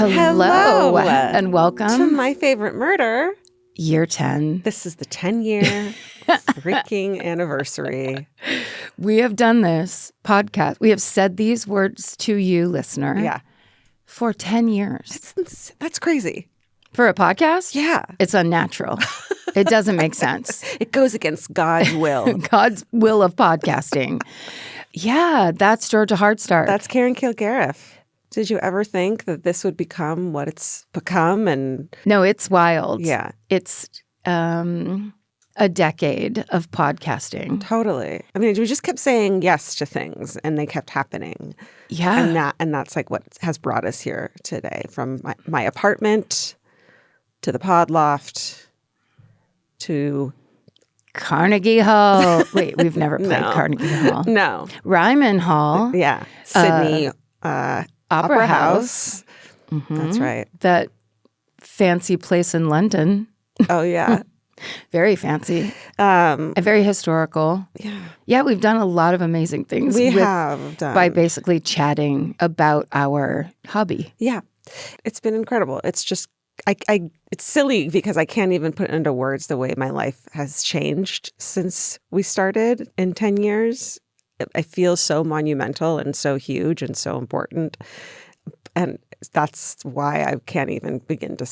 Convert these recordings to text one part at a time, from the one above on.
Hello, and welcome to My Favorite Murder. Year 10. This is the 10-year freaking anniversary. We have done this podcast. We have said these words to you, listener. Yeah. For 10 years. That's crazy. For a podcast? Yeah. It's unnatural. It doesn't make sense. It goes against God's will. God's will of podcasting. Yeah, that's Georgia Hardstark. That's Karen Kilgariff. Did you ever think that this would become what it's become? And no, it's wild. Yeah. It's a decade of podcasting. Totally. I mean, we just kept saying yes to things and they kept happening. Yeah. And that's like what has brought us here today, from my apartment to the pod loft to Carnegie Hall. Wait, we've never played Carnegie Hall. No. Ryman Hall. Yeah. Sydney Opera House. Mm-hmm. That's right. That fancy place in London. Oh, yeah. Very fancy. And very historical. Yeah. Yeah, we've done a lot of amazing things. We have done. By basically chatting about our hobby. Yeah. It's been incredible. It's just, it's silly because I can't even put into words the way my life has changed since we started in 10 years. I feel so monumental and so huge and so important. And that's why I can't even begin to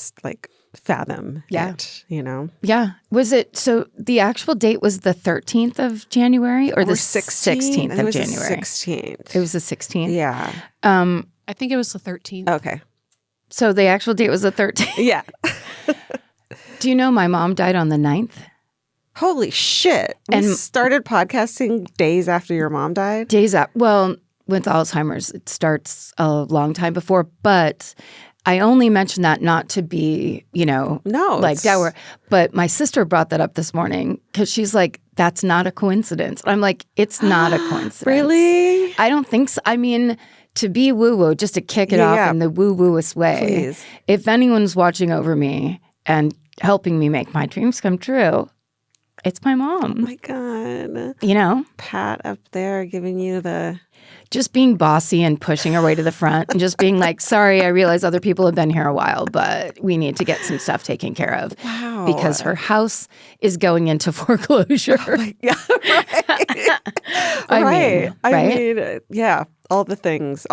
fathom it, you know? Yeah. Was it, so the actual date was the 13th of January or the 16th of January? It was the 16th. It was the 16th? Yeah. I think it was the 13th. Okay. So the actual date was the 13th? Yeah. Do you know my mom died on the 9th? Holy shit. We started podcasting days after your mom died? Days after. Well, with Alzheimer's, it starts a long time before, but I only mention that not to be, dour. But my sister brought that up this morning because she's like, that's not a coincidence. I'm like, it's not a coincidence. Really? I don't think so. I mean, to be woo-woo, just to kick it off in the woo-wooest way. Please. If anyone's watching over me and helping me make my dreams come true, it's my mom. Oh my God. You know? Pat up there giving you the... Just being bossy and pushing her way to the front and just being like, sorry, I realize other people have been here a while, but we need to get some stuff taken care of. Wow. Because her house is going into foreclosure. Oh my God. Right. I mean, yeah, all the things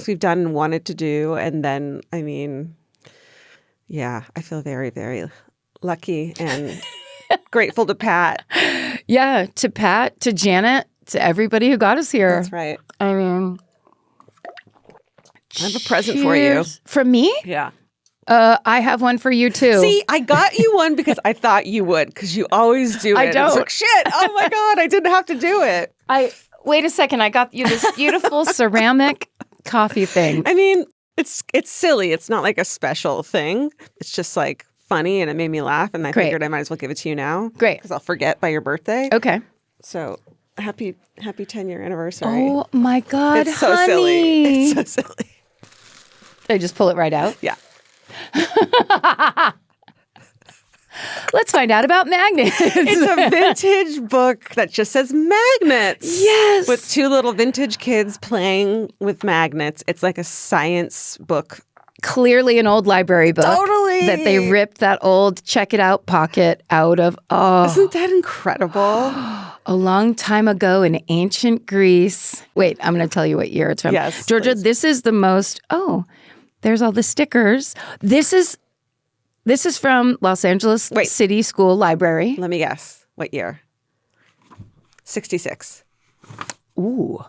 we've done and wanted to do. And then, I mean, yeah, I feel very, very lucky and grateful to Pat. Yeah, to Pat, to Janet, to everybody who got us here. That's right. I mean, I have a present for you. From me? Yeah. I have one for you too. See, I got you one because I thought you would, because you always do it. I don't. It's like, shit, oh my God, I didn't have to do it. Wait a second, I got you this beautiful ceramic coffee thing. I mean, it's silly. It's not like a special thing. It's just like funny and it made me laugh and I figured I might as well give it to you now. Great. Because I'll forget by your birthday. Okay. So happy 10-year anniversary. Oh my God, it's so honey. silly. It's so silly. Did I just pull it right out? Yeah. Let's find out about magnets. It's a vintage book that just says magnets. Yes. With two little vintage kids playing with magnets. It's like a science book. Clearly an old library book. Totally. That they ripped that old check it out pocket out of. Oh. Isn't that incredible? A long time ago in ancient Greece. Wait, I'm going to tell you what year it's from. Yes, Georgia, please. This is the most, there's all the stickers. This is from Los Angeles City School Library. Let me guess. What year? 66. Ooh,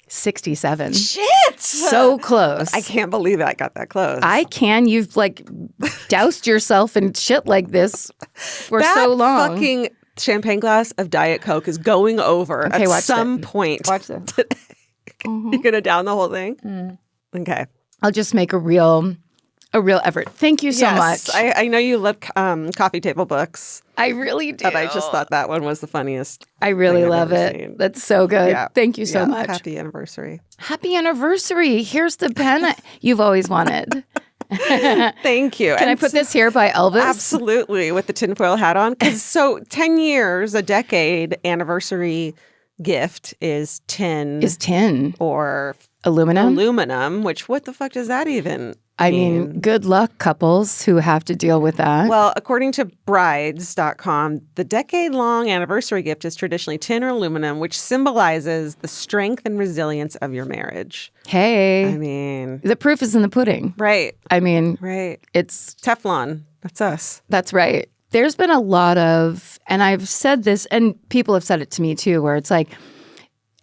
67. Shit! So close. I can't believe I got that close. I can. You've doused yourself in shit like this for so long. That fucking champagne glass of Diet Coke is going over at some point. Watch this. You're going to down the whole thing? Mm. Okay. I'll just make a real effort. Thank you so much. I know you love coffee table books. I really do. But I just thought that one was the funniest. I really love it. Seen. That's so good. Yeah. Thank you so much. Happy anniversary. Happy anniversary. Here's the pen you've always wanted. Thank you. Can I put this here by Elvis? Absolutely, with the tinfoil hat on. So 10 years, a decade anniversary gift is tin. Is tin. Or aluminum? Aluminum, which what the fuck does that even I mean, good luck, couples who have to deal with that. Well, according to brides.com, the decade-long anniversary gift is traditionally tin or aluminum, which symbolizes the strength and resilience of your marriage. Hey. I mean, the proof is in the pudding. Right. I mean, right. It's Teflon. That's us. That's right. There's been a lot of, and I've said this, and people have said it to me too, where it's like,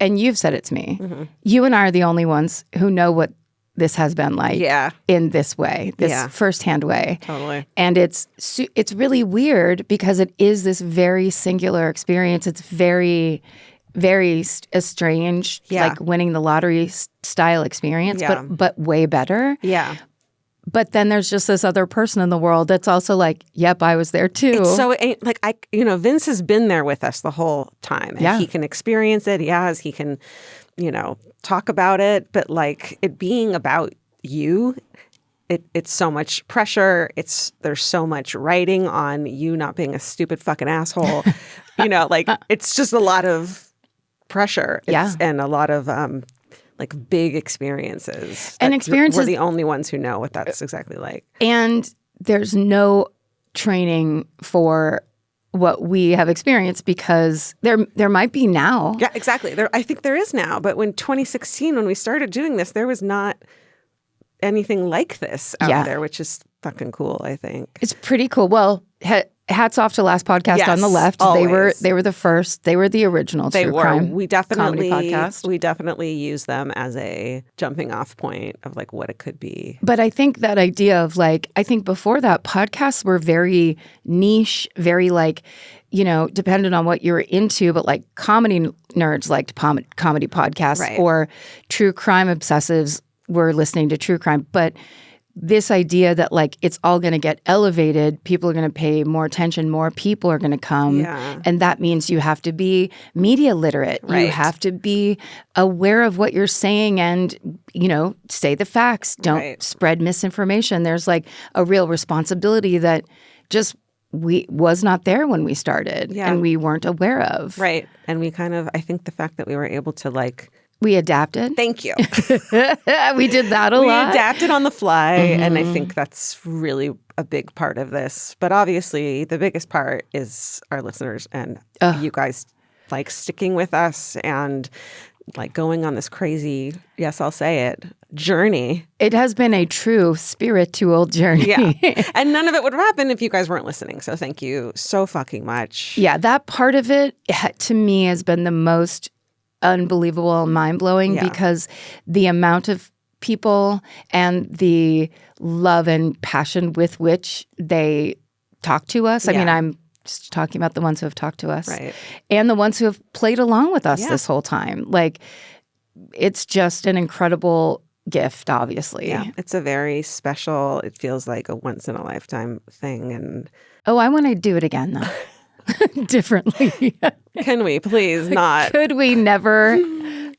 and you've said it to me, you and I are the only ones who know what this has been like in this way, this firsthand way. Totally. And it's really weird because it is this very singular experience. It's very, very strange, like winning the lottery style experience, but way better. Yeah. But then there's just this other person in the world that's also like, yep, I was there too. It's so like Vince has been there with us the whole time. And he can experience it. He can, talk about it. But like it being about you, it's so much pressure. There's so much writing on you not being a stupid fucking asshole. Like it's just a lot of pressure. And a lot of like big experiences. And experiences. We're the only ones who know what that's exactly like. And there's no training for what we have experienced because there might be now. Yeah, exactly. I think there is now. But when 2016, when we started doing this, there was not anything like this out there, which is fucking cool, I think. It's pretty cool. Well, hats off to Last Podcast on the Left. Always. They were the first. They were the original true crime comedy podcast. We definitely use them as a jumping off point of like what it could be. But I think that idea of like, I think before that, podcasts were very niche, very like, dependent on what you were into, but like comedy nerds liked comedy podcasts or true crime obsessives were listening to true crime. But this idea that like it's all going to get elevated, people are going to pay more attention, more people are going to come. And that means you have to be media literate. You have to be aware of what you're saying and, say the facts. Don't spread misinformation. There's like a real responsibility that just was not there when we started and we weren't aware of. Right. And we I think the fact that we were able to like, we adapted. Thank you. We did that a lot. We adapted on the fly, and I think that's really a big part of this. But obviously, the biggest part is our listeners and you guys like sticking with us and like going on this crazy, yes, I'll say it, journey. It has been a true spiritual journey. Yeah. And none of it would happen if you guys weren't listening. So thank you so fucking much. Yeah, that part of it to me has been the most unbelievable and mind-blowing because the amount of people and the love and passion with which they talk to us. I mean, I'm just talking about the ones who have talked to us and the ones who have played along with us this whole time. Like, it's just an incredible gift, obviously. Yeah, it's a very special, it feels like a once-in-a-lifetime thing. And I want to do it again, though. Differently. Can we please not? Could we never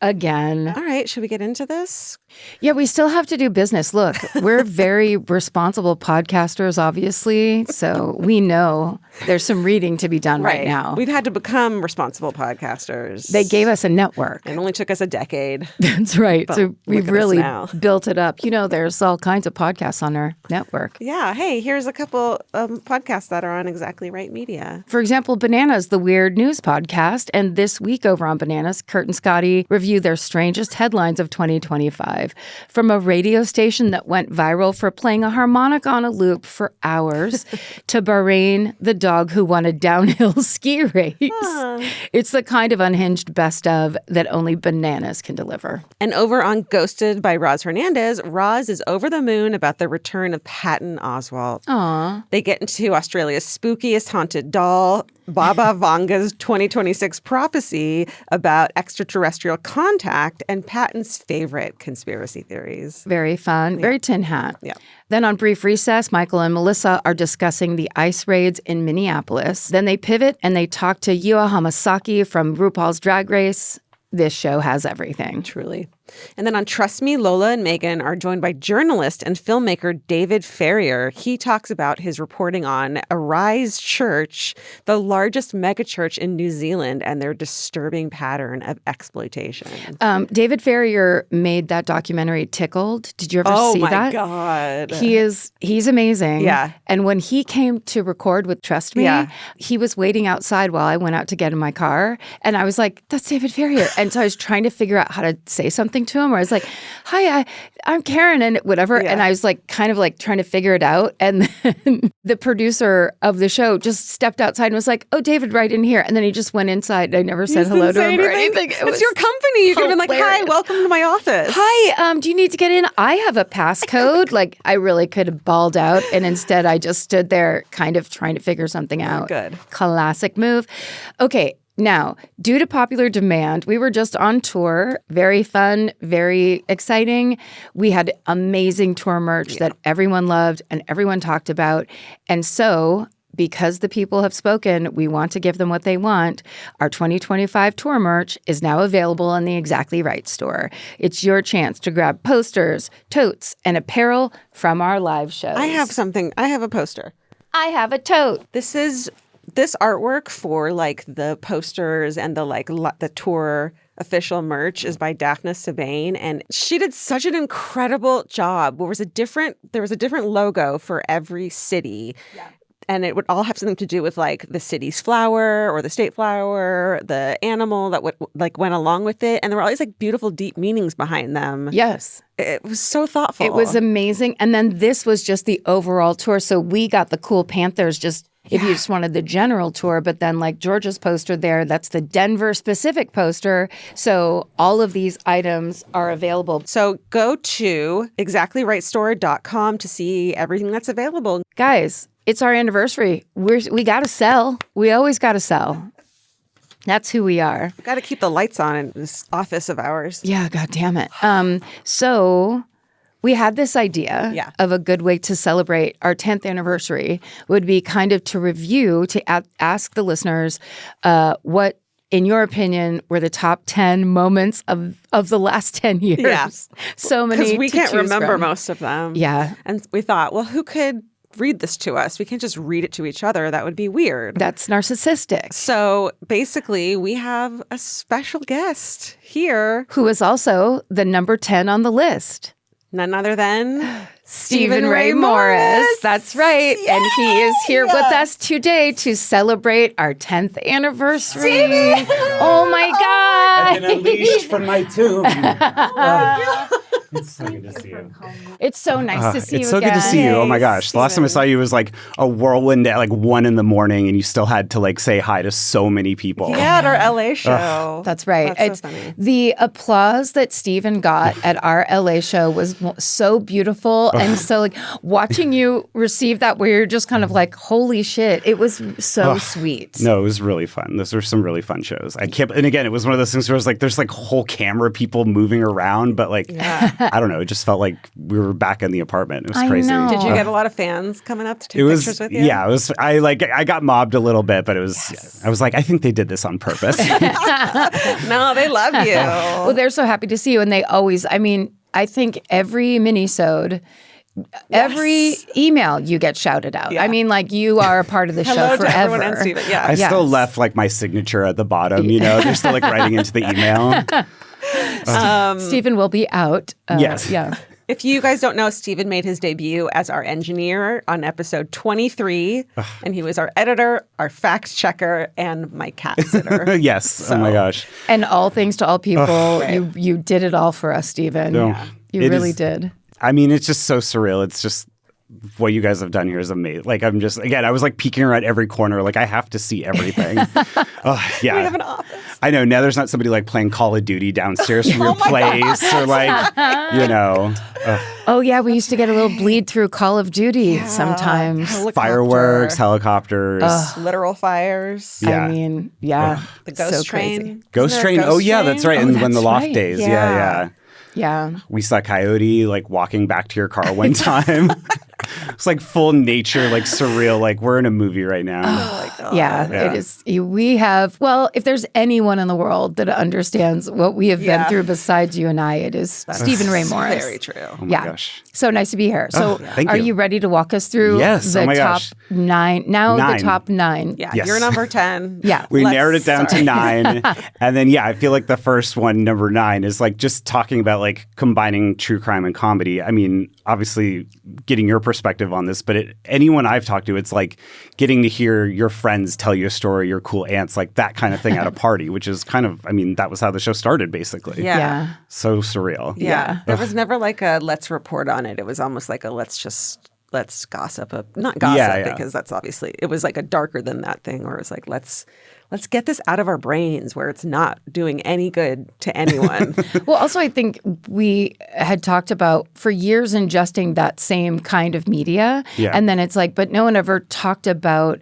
again? All right. Should we get into this? Yeah, we still have to do business. Look, we're very responsible podcasters, obviously. So we know there's some reading to be done right now. We've had to become responsible podcasters. They gave us a network. It only took us a decade. That's right. So we've really built it up. There's all kinds of podcasts on our network. Yeah. Hey, here's a couple podcasts that are on Exactly Right Media. For example, Bananas, the Weird News podcast. And this week over on Bananas, Kurt and Scotty review their strangest headlines of 2025. From a radio station that went viral for playing a harmonica on a loop for hours to Bahrain, the dog who won a downhill ski race. It's the kind of unhinged best of that only Bananas can deliver. And over on Ghosted by Roz Hernandez, Roz is over the moon about the return of Patton Oswalt. Aww. They get into Australia's spookiest haunted doll, Baba Vanga's 2026 prophecy about extraterrestrial contact, and Patton's favorite conspiracy theories. Very fun. Very tin hat. Yeah. Then on Brief Recess, Michael and Melissa are discussing the ice raids in Minneapolis. Then they pivot and they talk to Yua Hamasaki from RuPaul's Drag Race. This show has everything. Truly. And then on Trust Me, Lola and Megan are joined by journalist and filmmaker David Ferrier. He talks about his reporting on Arise Church, the largest megachurch in New Zealand, and their disturbing pattern of exploitation. David Ferrier made that documentary Tickled. Did you ever see that? Oh my God. He's amazing. Yeah. And when he came to record with Trust Me, he was waiting outside while I went out to get in my car. And I was like, that's David Ferrier. And so I was trying to figure out how to say something to him. Or I was like, hi, I'm Karen and whatever. Yeah. And I was like, kind of like trying to figure it out. And then the producer of the show just stepped outside and was like, oh, David, right in here. And then he just went inside. I never said hello to him or anything. It's your company. You could have been like, hi, welcome to my office. Hi, do you need to get in? I have a passcode. Like, I really could have bawled out. And instead, I just stood there kind of trying to figure something out. Good. Classic move. Okay. Now, due to popular demand, we were just on tour. Very fun, very exciting. We had amazing tour merch that everyone loved and everyone talked about. And so, because the people have spoken, we want to give them what they want. Our 2025 tour merch is now available in the Exactly Right store. It's your chance to grab posters, totes, and apparel from our live shows. I have something. I have a poster. I have a tote. This artwork for like the posters and the tour official merch is by Daphne Sabane, and she did such an incredible job. There was a different logo for every city. Yeah. And it would all have something to do with like the city's flower or the state flower, the animal that went along with it. And there were all these like beautiful, deep meanings behind them. Yes. It was so thoughtful. It was amazing. And then this was just the overall tour. So we got the Cool Panthers if you just wanted the general tour, but then like Georgia's poster there, that's the Denver specific poster. So all of these items are available. So go to exactlyrightstore.com to see everything that's available. Guys, it's our anniversary. We got to sell. We always got to sell. That's who we are. We've got to keep the lights on in this office of ours. Yeah, God damn it. So we had this idea of a good way to celebrate our 10th anniversary would be kind of to review, to ask the listeners what, in your opinion, were the top 10 moments of the last 10 years. Yeah. So many because we can't remember from. Most of them. Yeah. And we thought, well, who could read this to us? We can't just read it to each other. That would be weird. That's narcissistic. So basically, we have a special guest here. Who is also the number 10 on the list. None other than Stephen Ray Morris. That's right. Yay! And he is here with us today to celebrate our 10th anniversary. Stevie! Oh my God. I've been unleashed from my tomb. It's so good to see you. It's so nice to see you It's so again. good to see you. Oh my gosh. The last time I saw you was like a whirlwind at like 1 a.m. and you still had to like say hi to so many people. Yeah, at our LA show. That's right. That's so funny. The applause that Stephen got at our LA show was so beautiful. And so like watching you receive that where you're just kind of like, holy shit, it was so sweet. No, it was really fun. Those were some really fun shows. And again, it was one of those things where it was like, there's like whole camera people moving around, but like, I don't know. It just felt like we were back in the apartment. It was crazy. I know. Did you get a lot of fans coming up to take pictures with you? Yeah, it was. I got mobbed a little bit, but it was. I was like, I think they did this on purpose. No, they love you. Well, they're so happy to see you, and they always. I mean, I think every mini-sode. Every email you get shouted out. Yeah. I mean, like you are a part of the show forever. Everyone and Stephen. Yeah. I still left like my signature at the bottom. You know, they're still like writing into the email. Stephen will be out. Yes. Yeah. If you guys don't know, Stephen made his debut as our engineer on episode 23, and he was our editor, our fact checker, and my cat sitter. Yes. So. Oh my gosh. And all things to all people. Right. You did it all for us, Stephen. No, yeah. You really did. I mean, it's just so surreal. It's just what you guys have done here is amazing. Like, I'm just, again, I was like peeking around every corner. Like, I have to see everything. Yeah. We have an office. I know. Now there's not somebody like playing Call of Duty downstairs from your place or like, you know. Oh, yeah. We used to get a little bleed through Call of Duty sometimes. Fireworks, helicopters. Literal fires. Yeah. I mean, yeah. The ghost train. Crazy. Ghost train. Oh, yeah, that's right. And when the loft days. Yeah. Yeah. We saw Coyote like walking back to your car one time. It's like full nature, like surreal, like we're in a movie right now. Oh my God. Yeah, it is. We have, well, if there's anyone in the world that understands what we have been through besides you and I, it is Stephen Ray Morris. Very true. Oh my gosh. So nice to be here. So thank are you. you ready to walk us through the top 9? Now the top 9. Yeah, Yes. you're number 10. Yeah. We narrowed it down to 9. And then, I feel like the first one, number 9, is like just talking about like combining true crime and comedy. I mean, obviously getting your perspective on this, but anyone I've talked to, it's like getting to hear your friends tell you a story, your cool aunts, like that kind of thing at a party, which is kind of, I mean, that was how the show started basically. Yeah. So surreal. Yeah. There was never like a let's report on it. It was almost like a let's gossip. Not gossip because that's obviously, it was like a darker than that thing, or it was like, let's get this out of our brains where it's not doing any good to anyone. Well, also, I think we had talked about for years ingesting that same kind of media. Yeah. And then it's like, but no one ever talked about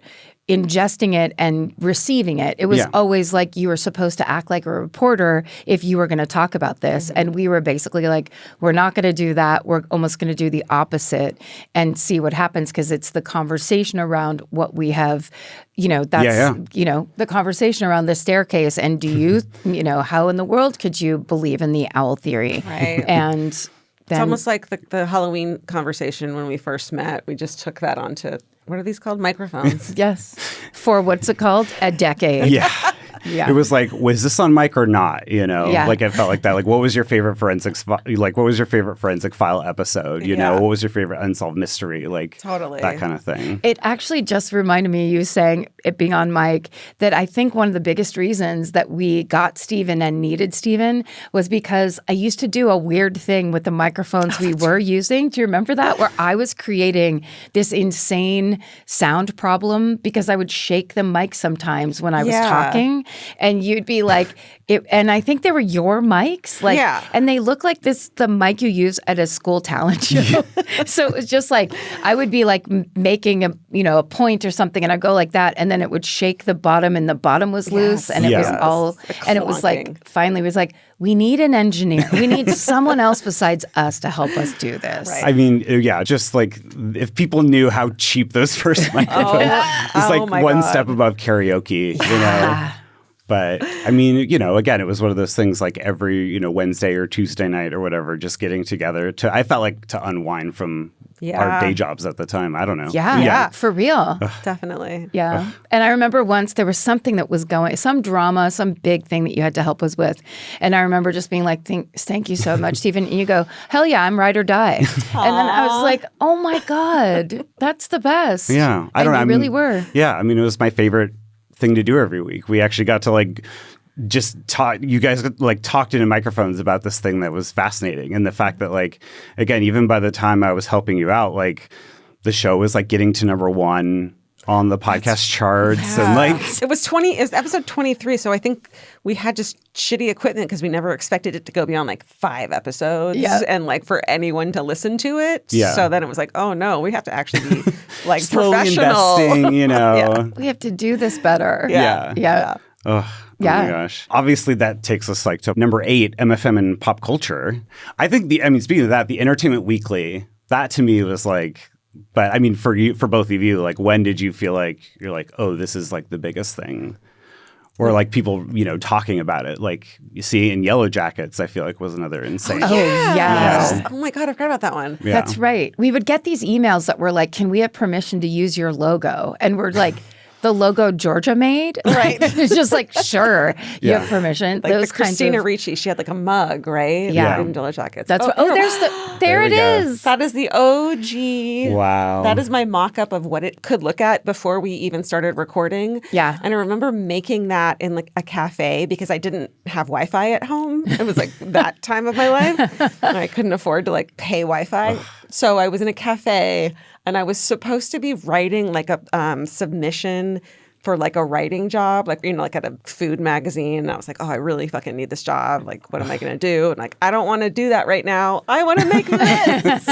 ingesting it and receiving it. It was always like you were supposed to act like a reporter if you were going to talk about this. Mm-hmm. And we were basically like, we're not going to do that. We're almost going to do the opposite and see what happens, because it's the conversation around what we have, that's, the conversation around the staircase. And do you, how in the world could you believe in the owl theory? Right. And then, it's almost like the Halloween conversation when we first met. We just took that onto, what are these called? Microphones. Yes. For what's it called? A decade. Yeah. Yeah. It was like, was this on mic or not? Like it felt like that. Like, what was your favorite forensic file episode? What was your favorite unsolved mystery? Like, totally that kind of thing. It actually just reminded me of you saying it being on mic that I think one of the biggest reasons that we got Stephen and needed Stephen was because I used to do a weird thing with the microphones we were using. Do you remember that? Where I was creating this insane sound problem because I would shake the mic sometimes when I was talking. And you'd be like, and I think they were your mics, and they look like the mic you use at a school talent show. So it was just like I would be like making a point or something, and I'd go like that, and then it would shake the bottom, and the bottom was loose, and it was all, and it was like finally it was like, we need an engineer. We need someone else besides us to help us do this. Right. I mean, just like if people knew how cheap those first microphones, it's like one step above karaoke, But I mean, again, it was one of those things like every, Wednesday or Tuesday night or whatever, just getting together I felt like to unwind from our day jobs at the time. I don't know. Yeah. For real. Definitely. Yeah. And I remember once there was something that was going, some drama, some big thing that you had to help us with. And I remember just being like, thank you so much, Stephen. And you go, hell yeah, I'm ride or die. And then I was like, oh my God, that's the best. Yeah. I don't know. You really were. Yeah. I mean, it was my favorite thing to do every week. We actually got to like just talk. You guys like talked into microphones about this thing that was fascinating, and the fact that like again, even by the time I was helping you out, like the show was like getting to number 1 on the podcast charts, and like it was episode 23. So I think we had just shitty equipment because we never expected it to go beyond like 5 episodes, and like for anyone to listen to it. Yeah. So then it was like, oh no, we have to actually be like slowly professional. Investing, We have to do this better. Yeah. Oh my gosh. Obviously, that takes us like to number 8, MFM and pop culture. I think speaking of that, the Entertainment Weekly, that to me was like, but I mean, for both of you, like, when did you feel like you're like, oh, this is like the biggest thing? Or like people, talking about it. Like you see in Yellow Jackets, I feel like was another insane. Oh, yeah. Oh my God, I forgot about that one. Yeah. That's right. We would get these emails that were like, can we have permission to use your logo? And we're like, the logo Georgia made? Right. It's just like, sure, you have permission. Like those the Christina kinds of, Ricci, she had like a mug, right? Yeah. In Yellow Jackets. That's there it is. That is the OG. Wow. That is my mock-up of what it could look at before we even started recording. Yeah. And I remember making that in like a cafe because I didn't have Wi-Fi at home. It was like that time of my life. And I couldn't afford to like pay Wi-Fi. So I was in a cafe and I was supposed to be writing like a submission for like a writing job, like, like at a food magazine. And I was like, oh, I really fucking need this job. Like, what am I going to do? And like, I don't want to do that right now. I want to make this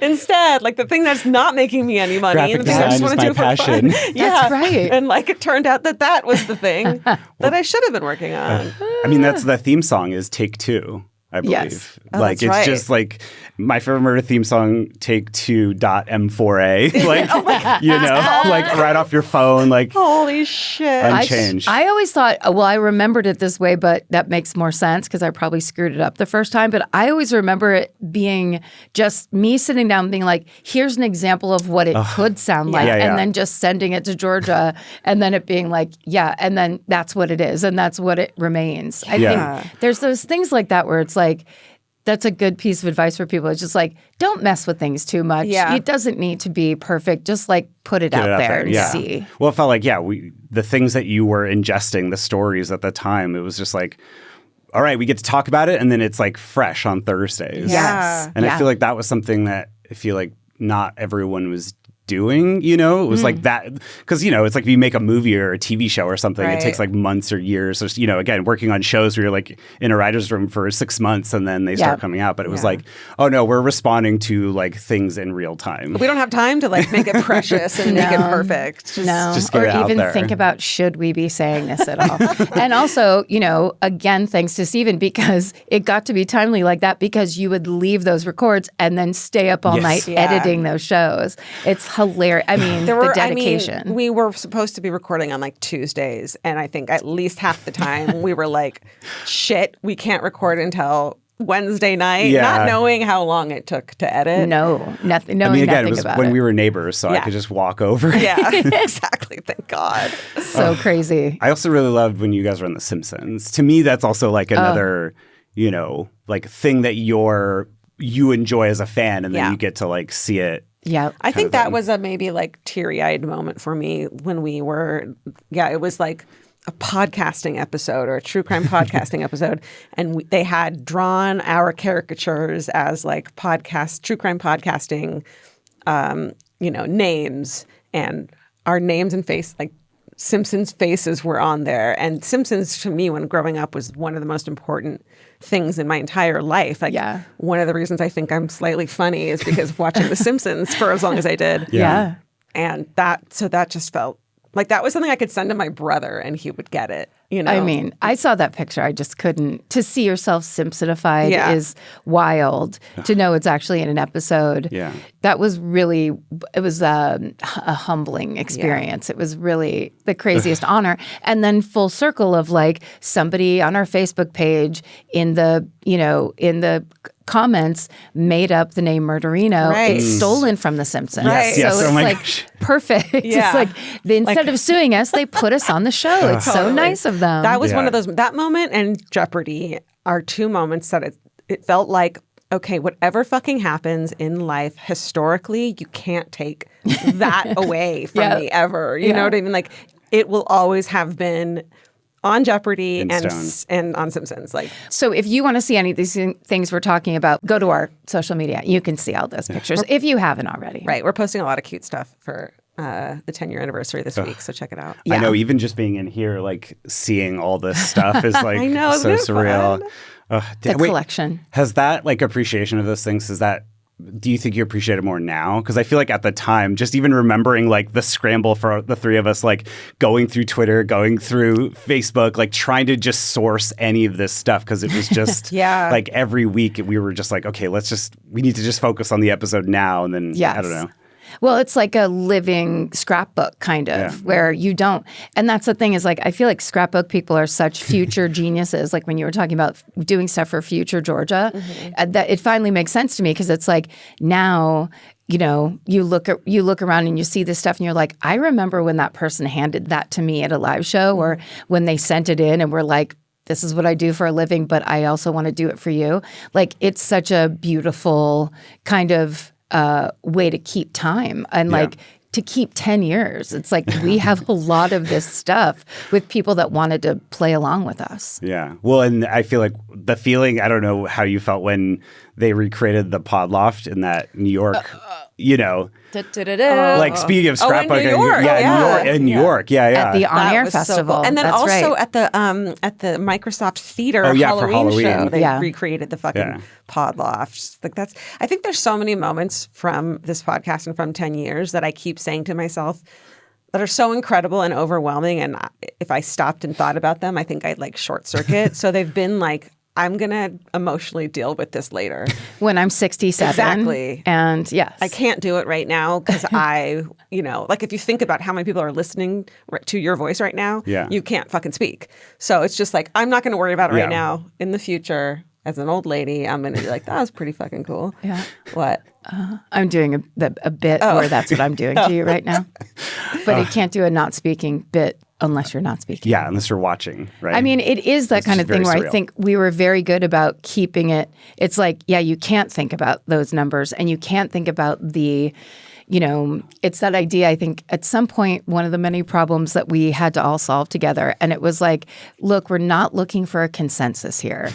instead. Like the thing that's not making me any money. Graphic and the thing I just design want to is do my for passion. fun. That's right. And like, it turned out that was the thing that I should have been working on. I mean, that's the theme song is Take Two. I believe. Yes. Like, it's right. just like my favorite murder theme song, take 2.m4a. Like, you know, like right off your phone, like Holy shit. unchanged. I always thought, well, I remembered it this way, but that makes more sense because I probably screwed it up the first time. But I always remember it being just me sitting down and being like, here's an example of what it could sound like. And then just sending it to Georgia and then it being like, yeah, and then that's what it is. And that's what it remains. I think there's those things like that where it's like, that's a good piece of advice for people. It's just like, don't mess with things too much. Yeah. It doesn't need to be perfect. Just like put it out there and see. Well, it felt like, the things that you were ingesting, the stories at the time, it was just like, all right, we get to talk about it. And then it's like fresh on Thursdays. Yeah. And I feel like that was something that I feel like not everyone was doing, you know? It was like that, because, you know, it's like if you make a movie or a TV show or something, it takes like months or years. Or, you know, again, working on shows where you're like in a writer's room for 6 months and then they start coming out. But it was like, oh no, we're responding to like things in real time. We don't have time to like make it precious and make it perfect. Just get or it out even there. think about, should we be saying this at all? And also, you know, again, thanks to Stephen, because it got to be timely like that because you would leave those records and then stay up all night editing those shows. It's hilarious. I mean, the dedication. We were supposed to be recording on like Tuesdays, and I think at least half the time we were like, shit, we can't record until Wednesday night, not knowing how long it took to edit. No, nothing. I mean, again, nothing it was about when it. we were neighbors, so I could just walk over. Yeah, exactly. Thank God. So crazy. I also really loved when you guys were on The Simpsons. To me, that's also like another, you know, like thing that you enjoy as a fan, and then you get to like see it. Yeah. I think that was a maybe like teary-eyed moment for me when we were, it was like a podcasting episode or a true crime podcasting episode. And they had drawn our caricatures as like true crime podcasting, you know, names, and our names and face, like Simpsons faces were on there. And Simpsons to me when growing up was one of the most important things in my entire life. Like one of the reasons I think I'm slightly funny is because of watching The Simpsons for as long as I did. Yeah. And that just felt like that was something I could send to my brother and he would get it. You know? I mean, I saw that picture. I just couldn't. To see yourself Simpsonified is wild. To know it's actually in an episode. Yeah. That was really, it was a humbling experience. It was really the craziest honor. And then full circle of like somebody on our Facebook page in the, you know, in the comments made up the name Murderino. It's stolen from The Simpsons. Right. So it's like perfect. It's like instead of suing us, they put us on the show. It's so nice of them. That was one of those, that moment and Jeopardy are two moments that it felt like, okay, whatever fucking happens in life, historically, you can't take that away from me ever. You know what I mean? Like, it will always have been on Jeopardy and on Simpsons. Like, so if you want to see any of these things we're talking about, go to our social media. You can see all those pictures if you haven't already. Right. We're posting a lot of cute stuff for the 10-year anniversary this week, so check it out. I know, even just being in here, like seeing all this stuff is like so surreal. The collection. Has that like appreciation of those things, do you think you appreciate it more now? Because I feel like at the time, just even remembering like the scramble for the three of us, like going through Twitter, going through Facebook, like trying to just source any of this stuff, because it was just like every week we were just like, okay, we need to just focus on the episode now. And then I don't know. Well, it's like a living scrapbook kind of where you don't. And that's the thing is like, I feel like scrapbook people are such future geniuses. Like when you were talking about doing stuff for future Georgia, that it finally makes sense to me because it's like now, you know, you look around and you see this stuff and you're like, I remember when that person handed that to me at a live show or when they sent it in and we're like, this is what I do for a living, but I also want to do it for you. Like it's such a beautiful kind of way to keep time and like to keep 10 years. It's like we have a lot of this stuff with people that wanted to play along with us. Yeah. Well, and I feel like the feeling, I don't know how you felt when they recreated the pod loft in that New York, you know. Like speaking of scrapbook, in New York, in New York, at the On Air Festival, so cool. And then also at the Microsoft Theater Halloween show, they recreated the fucking pod loft. Like I think there's so many moments from this podcast and from 10 years that I keep saying to myself that are so incredible and overwhelming. And if I stopped and thought about them, I think I'd like short circuit. So they've been like I'm going to emotionally deal with this later. When I'm 67. Exactly. And yes. I can't do it right now because like if you think about how many people are listening to your voice right now, you can't fucking speak. So it's just like, I'm not going to worry about it right now. In the future, as an old lady, I'm going to be like, that was pretty fucking cool. Yeah. What? I'm doing a bit where that's what I'm doing to you right now. But it can't do a not speaking bit unless you're not speaking. Yeah, unless you're watching, right? I mean, it is that kind of thing where surreal. I think we were very good about keeping it. It's like, you can't think about those numbers and you can't think about the, it's that idea. I think at some point, one of the many problems that we had to all solve together, and it was like, look, we're not looking for a consensus here.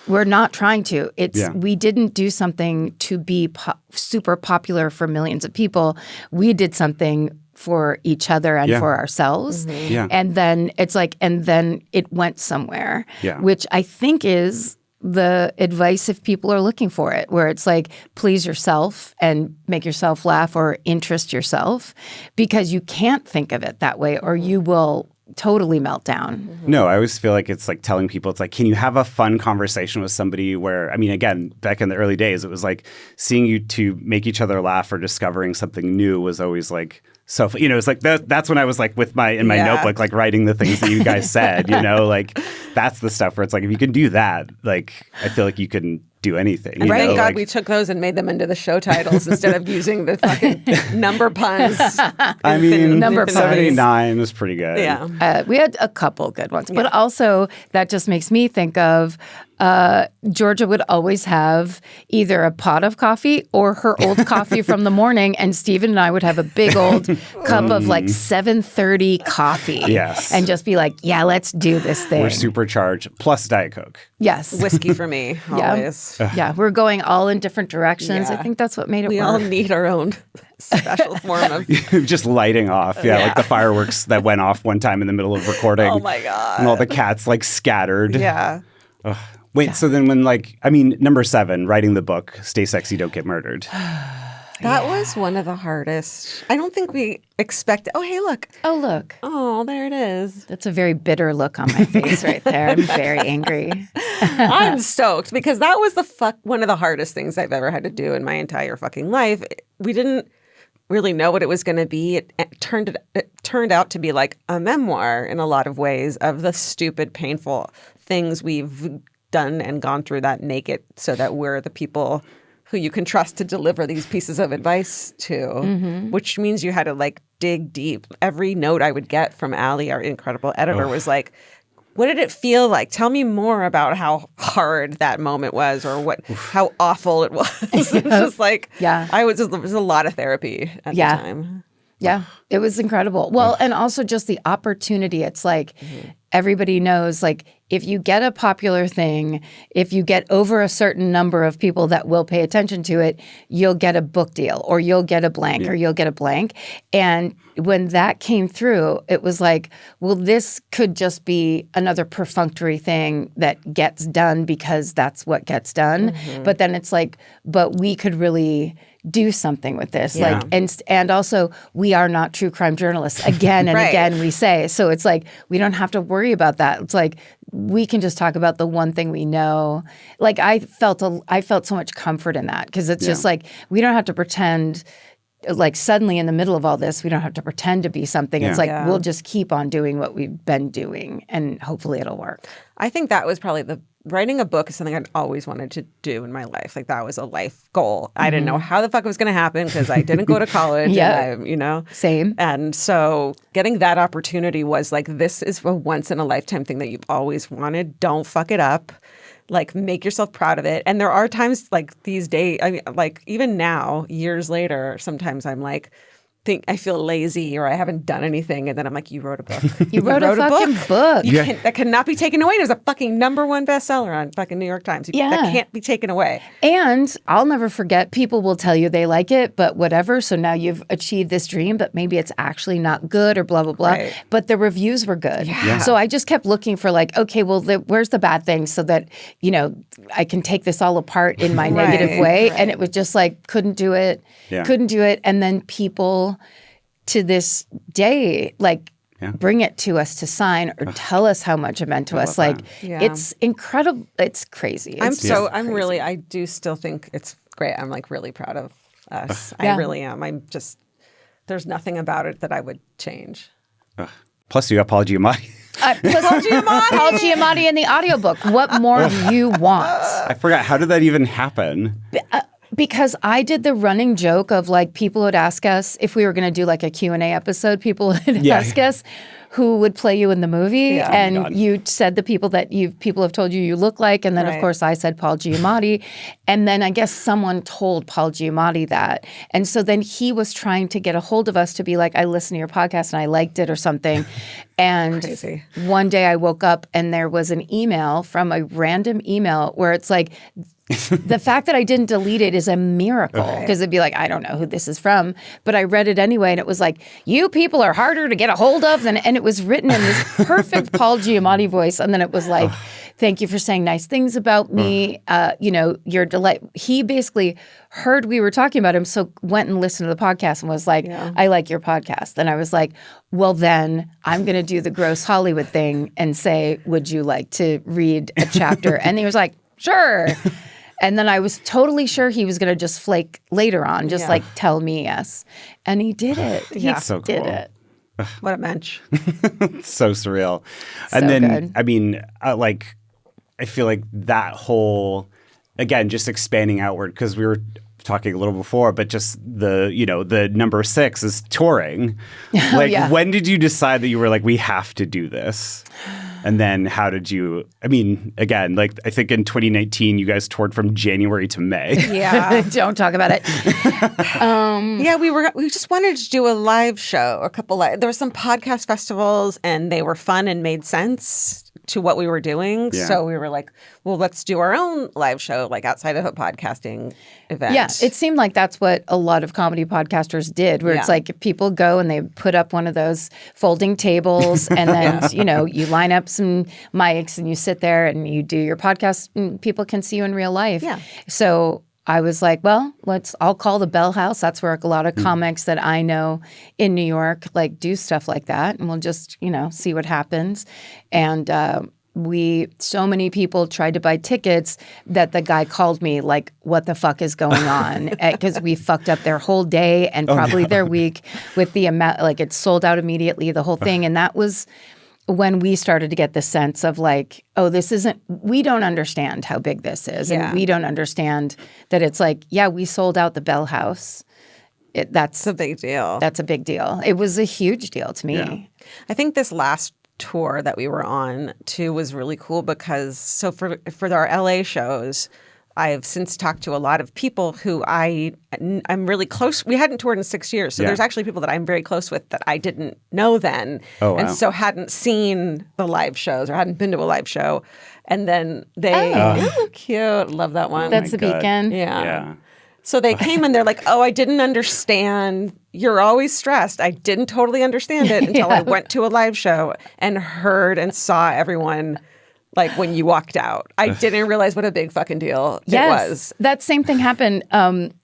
We're not trying to. We didn't do something to be super popular for millions of people. We did something for each other and for ourselves. And then it's like, and then it went somewhere, which I think is the advice if people are looking for it, where it's like, please yourself and make yourself laugh or interest yourself, because you can't think of it that way or you will totally melt down. No, I always feel like it's like telling people, it's like, can you have a fun conversation with somebody where, I mean, again, back in the early days, it was like seeing you two make each other laugh or discovering something new was always like, so, it's like that's when I was like in my notebook, like writing the things that you guys said, like that's the stuff where it's like, if you can do that, like, I feel like you can do anything. And thank God we took those and made them into the show titles instead of using the fucking number puns. I mean, number puns. 79 was pretty good. Yeah. We had a couple good ones, but also that just makes me think of Georgia would always have either a pot of coffee or her old coffee from the morning, and Stephen and I would have a big old cup of like 7:30 coffee. Yes. And just be like, yeah, let's do this thing. We're supercharged, plus Diet Coke. Yes. Whiskey for me, always. Yeah, we're going all in different directions. I think that's what made it We work. all need our own special form of... Just lighting off. Like the fireworks that went off one time in the middle of recording. Oh my God. And all the cats like scattered. Yeah. Ugh. Wait, so then when number 7, writing the book, Stay Sexy, Don't Get Murdered. That was one of the hardest. I don't think we expected. Oh, hey, look. Oh, look. Oh, there it is. That's a very bitter look on my face right there. I'm very angry. I'm stoked because that was one of the hardest things I've ever had to do in my entire fucking life. We didn't really know what it was going to be. It turned out to be like a memoir in a lot of ways of the stupid, painful things we've done and gone through that naked, so that we're the people who you can trust to deliver these pieces of advice to, which means you had to like dig deep. Every note I would get from Allie, our incredible editor, was like, what did it feel like? Tell me more about how hard that moment was, or how awful it was. It's just like, it was a lot of therapy at the time. Yeah, it was incredible. Well, and also just the opportunity. It's like everybody knows, like, if you get a popular thing, if you get over a certain number of people that will pay attention to it, you'll get a book deal, or you'll get a blank, or you'll get a blank. And when that came through, it was like, well, this could just be another perfunctory thing that gets done because that's what gets done. But then it's like, but we could really do something with this. Like, and also we are not true crime journalists, again and again we say. So it's like, we don't have to worry about that. It's like, we can just talk about the one thing we know. Like, I felt so much comfort in that, because it's just like, we don't have to pretend, like, suddenly in the middle of all this, we don't have to pretend to be something. It's like, we'll just keep on doing what we've been doing, and hopefully it'll work. I think that was probably writing a book is something I'd always wanted to do in my life. Like, that was a life goal. I didn't know how the fuck it was going to happen because I didn't go to college. And Same. And so getting that opportunity was like, this is a once in a lifetime thing that you've always wanted. Don't fuck it up. Like, make yourself proud of it. And there are times like these days, I mean, like even now, years later, sometimes I'm like, I feel lazy or I haven't done anything, and then I'm like, you wrote a book. You wrote a fucking book. That cannot be taken away. It was a fucking #1 bestseller on fucking New York Times. That can't be taken away. And I'll never forget, people will tell you they like it, but whatever. So now you've achieved this dream, but maybe it's actually not good, or blah, blah, blah. Right. But the reviews were good. So I just kept looking for like, okay, well, where's the bad thing, so that, I can take this all apart in my negative way. And it was just like, couldn't do it. And then people to this day, like, bring it to us to sign or tell us how much it meant to us. Like, it's incredible. It's crazy. I do still think it's great. I'm like really proud of us. I really am. There's nothing about it that I would change. Plus, you got Paul Giamatti. Paul Giamatti in the audiobook. What more do you want? I forgot. How did that even happen? Because I did the running joke of like people would ask us if we were going to do like a Q&A episode, people would ask us who would play you in the movie. Yeah. And you said the people that people have told you look like. And then, of course, I said Paul Giamatti. And then I guess someone told Paul Giamatti that. And so then he was trying to get a hold of us to be like, I listened to your podcast and I liked it or something. And one day I woke up and there was an email from a random email where it's like, the fact that I didn't delete it is a miracle because it'd be like, I don't know who this is from. But I read it anyway and it was like, you people are harder to get a hold of. And it was written in this perfect Paul Giamatti voice. And then it was like, thank you for saying nice things about me. Your delight. He basically heard we were talking about him, so went and listened to the podcast and was like, I like your podcast. And I was like, well, then I'm going to do the gross Hollywood thing and say, would you like to read a chapter? And he was like, sure. And then I was totally sure he was going to just flake later on, just like tell me yes. And he did it. He did it. What a mensch. So surreal. So and then, good. I mean, I feel like that whole, again, just expanding outward, because we were talking a little before, but just the number 6 is touring. Like, when did you decide that you were like, we have to do this? And then how did you, I mean, again, like I think in 2019, you guys toured from January to May. Yeah. Don't talk about it. We just wanted to do a live show, there were some podcast festivals and they were fun and made sense to what we were doing. Yeah. So we were like, well, let's do our own live show, like outside of a podcasting event. Yeah, it seemed like that's what a lot of comedy podcasters did, where it's like people go and they put up one of those folding tables and then, you line up some mics and you sit there and you do your podcast and people can see you in real life. Yeah. So I was like, well, I'll call the Bell House. That's where a lot of comics that I know in New York like do stuff like that. And we'll just, see what happens. And so many people tried to buy tickets that the guy called me like, what the fuck is going on? Because we fucked up their whole day and probably their week with the amount, like it sold out immediately, the whole thing. And that was when we started to get the sense of like, oh, we don't understand how big this is. And we don't understand that it's like, we sold out the Bell House. That's a big deal. That's a big deal. It was a huge deal to me. Yeah. I think this last tour that we were on too was really cool because for our LA shows, I've since talked to a lot of people who I'm really close. We hadn't toured in 6 years. So there's actually people that I'm very close with that I didn't know then. Oh, wow. And so hadn't seen the live shows or hadn't been to a live show. And then they, cute. Love that one. That's the Beacon. Yeah. So they came and they're like, oh, I didn't understand. You're always stressed. I didn't totally understand it until I went to a live show and heard and saw everyone like when you walked out. I didn't realize what a big fucking deal it was. That same thing happened.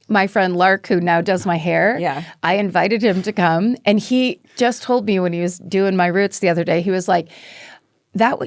My friend Lark, who now does my hair, I invited him to come. And he just told me when he was doing my roots the other day, he was like,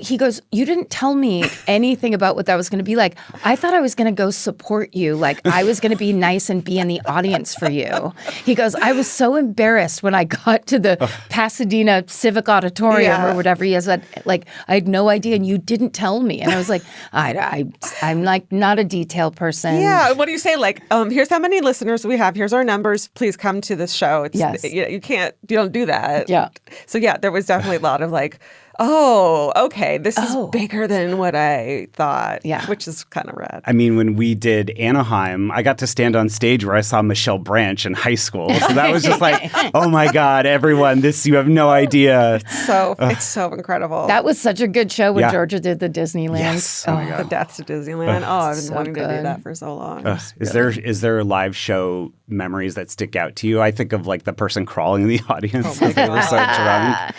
he goes, you didn't tell me anything about what that was going to be like. I thought I was going to go support you. Like I was going to be nice and be in the audience for you. He goes, I was so embarrassed when I got to the Pasadena Civic Auditorium or whatever he has. Like I had no idea and you didn't tell me. And I was like, I'm like not a detail person. Yeah. What do you say? Like, here's how many listeners we have. Here's our numbers. Please come to this show. You don't do that. Yeah. So there was definitely a lot of like, oh, okay, this is bigger than what I thought, which is kind of rad. I mean, when we did Anaheim, I got to stand on stage where I saw Michelle Branch in high school. So that was just like, oh my God, everyone, you have no idea. It's so incredible. That was such a good show when Georgia did the Disneyland. Yes. Oh my God. The Deaths of Disneyland. I've been wanting to do that for so long. Is there live show memories that stick out to you? I think of like the person crawling in the audience as they were so drunk.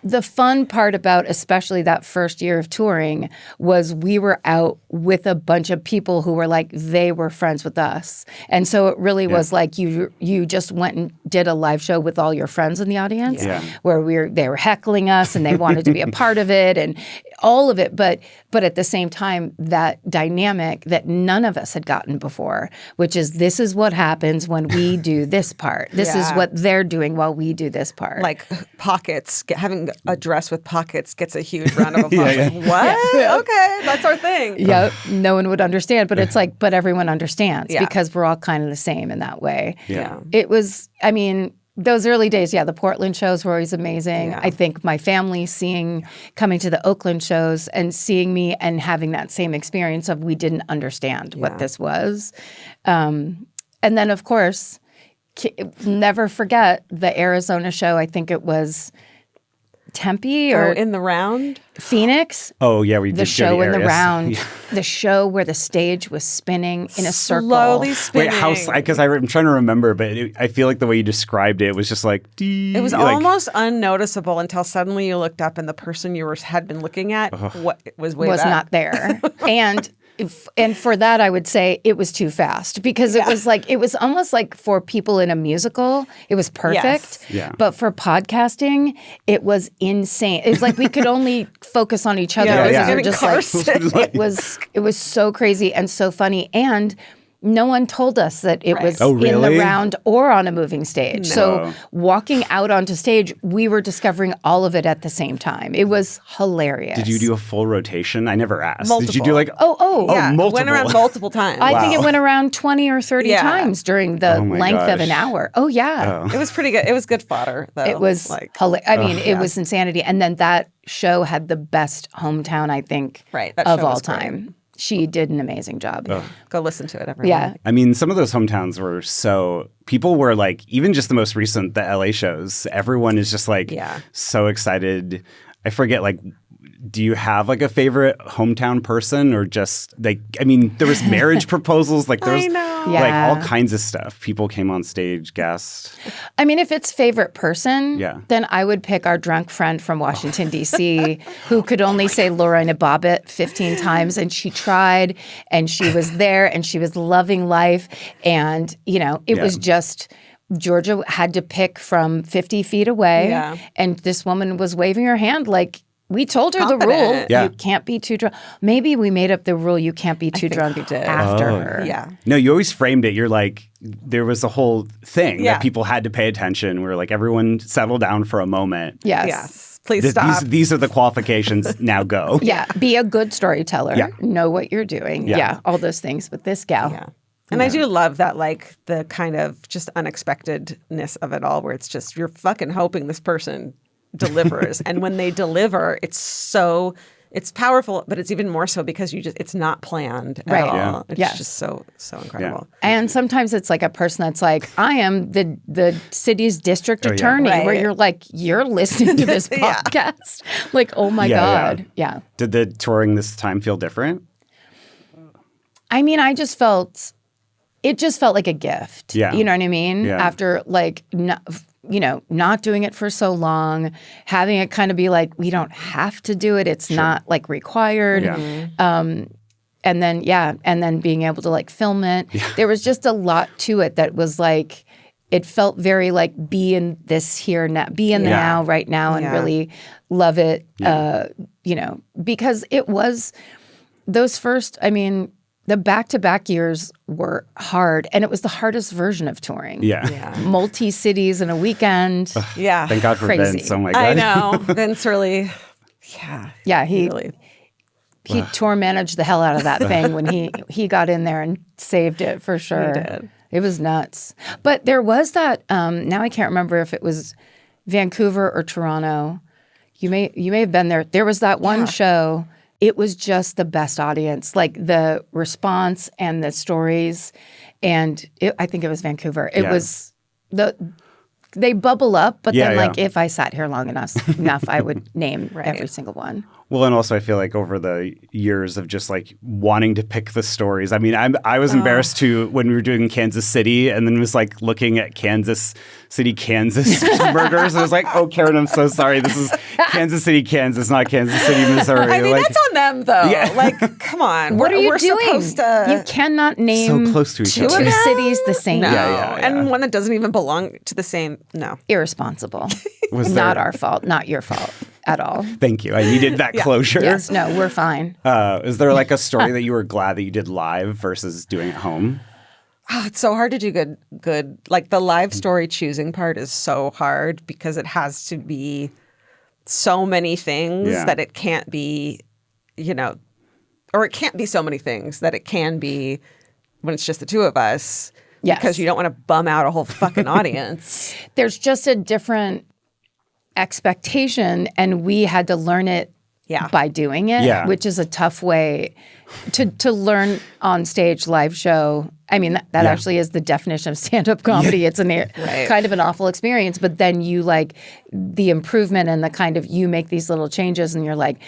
the fun part about especially that first year of touring was we were out with a bunch of people who were like, they were friends with us. And so it really was like you just went and did a live show with all your friends in the audience where they were heckling us and they wanted to be a part of it and all of it. But at the same time, that dynamic that none of us had gotten before, which is this is what happens when we do this part. This is what they're doing while we do this part. Like pockets, having a dress with pockets gets a huge round of applause. Like, what? Okay, that's our thing. Yeah, no one would understand, but it's like, but everyone understands because we're all kind of the same in that way. Yeah. It was, I mean, those early days, the Portland shows were always amazing. I think my family coming to the Oakland shows and seeing me and having that same experience of we didn't understand what this was. And then, of course, never forget the Arizona show. I think it was Tempe or in the round, Phoenix. Oh yeah, we did the show in the round. Yeah. The show where the stage was spinning in a circle, slowly spinning. Wait, how? Because I'm trying to remember, but I feel like the way you described it was just like it was almost unnoticeable until suddenly you looked up and the person you had been looking at was back. Not there, and for that, I would say it was too fast because it was almost like for people in a musical, it was perfect. Yes. Yeah. But for podcasting, it was insane. It was like we could only focus on each other. Yeah, We were just like it was so crazy and so funny and. No one told us that it was in the round or on a moving stage. No. So walking out onto stage, we were discovering all of it at the same time. It was hilarious. Did you do a full rotation? I never asked. Multiple. Did you do like multiple? Went around multiple times. I think it went around 20 or 30 times during the length of an hour. Oh yeah. It was pretty good. It was good fodder though. It was it was insanity. And then that show had the best hometown, I think, of all time. She did an amazing job. Go listen to it, everyone. Yeah. I mean, some of those hometowns were people were like, even just the most recent, the LA shows, everyone is just like so excited. I forget, like, do you have like a favorite hometown person or just like, I mean, there was marriage proposals, like there was like all kinds of stuff. People came on stage, guests. I mean, if it's favorite person, then I would pick our drunk friend from Washington, D.C., who could only say Lorena Bobbitt 15 times. And she tried and she was there and she was loving life. And, you know, it was just... Georgia had to pick from 50 feet away. Yeah. And this woman was waving her hand like, we told her the rule. Yeah. You can't be too drunk. Maybe we made up the rule you can't be too drunk after her. Yeah. No, you always framed it. You're like, there was a whole thing that people had to pay attention. We were like, everyone settle down for a moment. Yes. Please stop. These are the qualifications. Now go. Yeah. Be a good storyteller. Yeah. Know what you're doing. Yeah. All those things. But this gal. Yeah. And I do love that, like, the kind of just unexpectedness of it all, where it's just, you're fucking hoping this person delivers. And when they deliver, it's powerful, but it's even more so because it's not planned at all. Yeah. It's just so incredible. Yeah. And sometimes it's like a person that's like, I am the city's district attorney, where you're like, you're listening to this podcast. Like, oh my God. Yeah. Did the touring this time feel different? I mean, it just felt like a gift. Yeah. You know what I mean? Yeah. After like, not doing it for so long, having it kind of be like, we don't have to do it. It's not like required. Yeah. And then being able to like film it. Yeah. There was just a lot to it that was like, it felt very like be in this here now, be in the now right now and really love it. Yeah. Because it was those first, I mean, the back-to-back years were hard, and it was the hardest version of touring. Yeah. Multi-cities in a weekend. Yeah. Thank God for Crazy. Vince. Oh, my God. I know. Vince really, Yeah, he tour managed the hell out of that thing when he got in there and saved it for sure. He did. It was nuts. But there was that, now I can't remember if it was Vancouver or Toronto. You may have been there. There was that one show. It was just the best audience, like the response and the stories. And I think it was Vancouver. It was they bubble up, but then like if I sat here long enough, I would name every single one. Well, and also I feel like over the years of just like wanting to pick the stories. I mean, I was embarrassed too when we were doing Kansas City, and then was like looking at Kansas City, Kansas murders. And I was like, oh, Karen, I'm so sorry. This is Kansas City, Kansas, not Kansas City, Missouri. I mean, like, that's on them, though. Yeah. Like, come on. What are you we're doing? Supposed to... You cannot name so close to each two other. cities the same. No. Yeah. And one that doesn't even belong to the same... No. Irresponsible. Was Not there- our fault. Not your fault at all. Thank you. I needed that closure. Yes, no, we're fine. Is there like a story that you were glad that you did live versus doing at home? Oh, it's so hard to do good. Like the live story choosing part is so hard because it has to be so many things that it can't be, or it can't be so many things that it can be when it's just the two of us. Yes. Because you don't want to bum out a whole fucking audience. There's just a different expectation, and we had to learn it by doing it, which is a tough way to learn on stage live show. I mean, that actually is the definition of stand-up comedy. It's kind of an awful experience, but then you like the improvement and the kind of you make these little changes and you're like,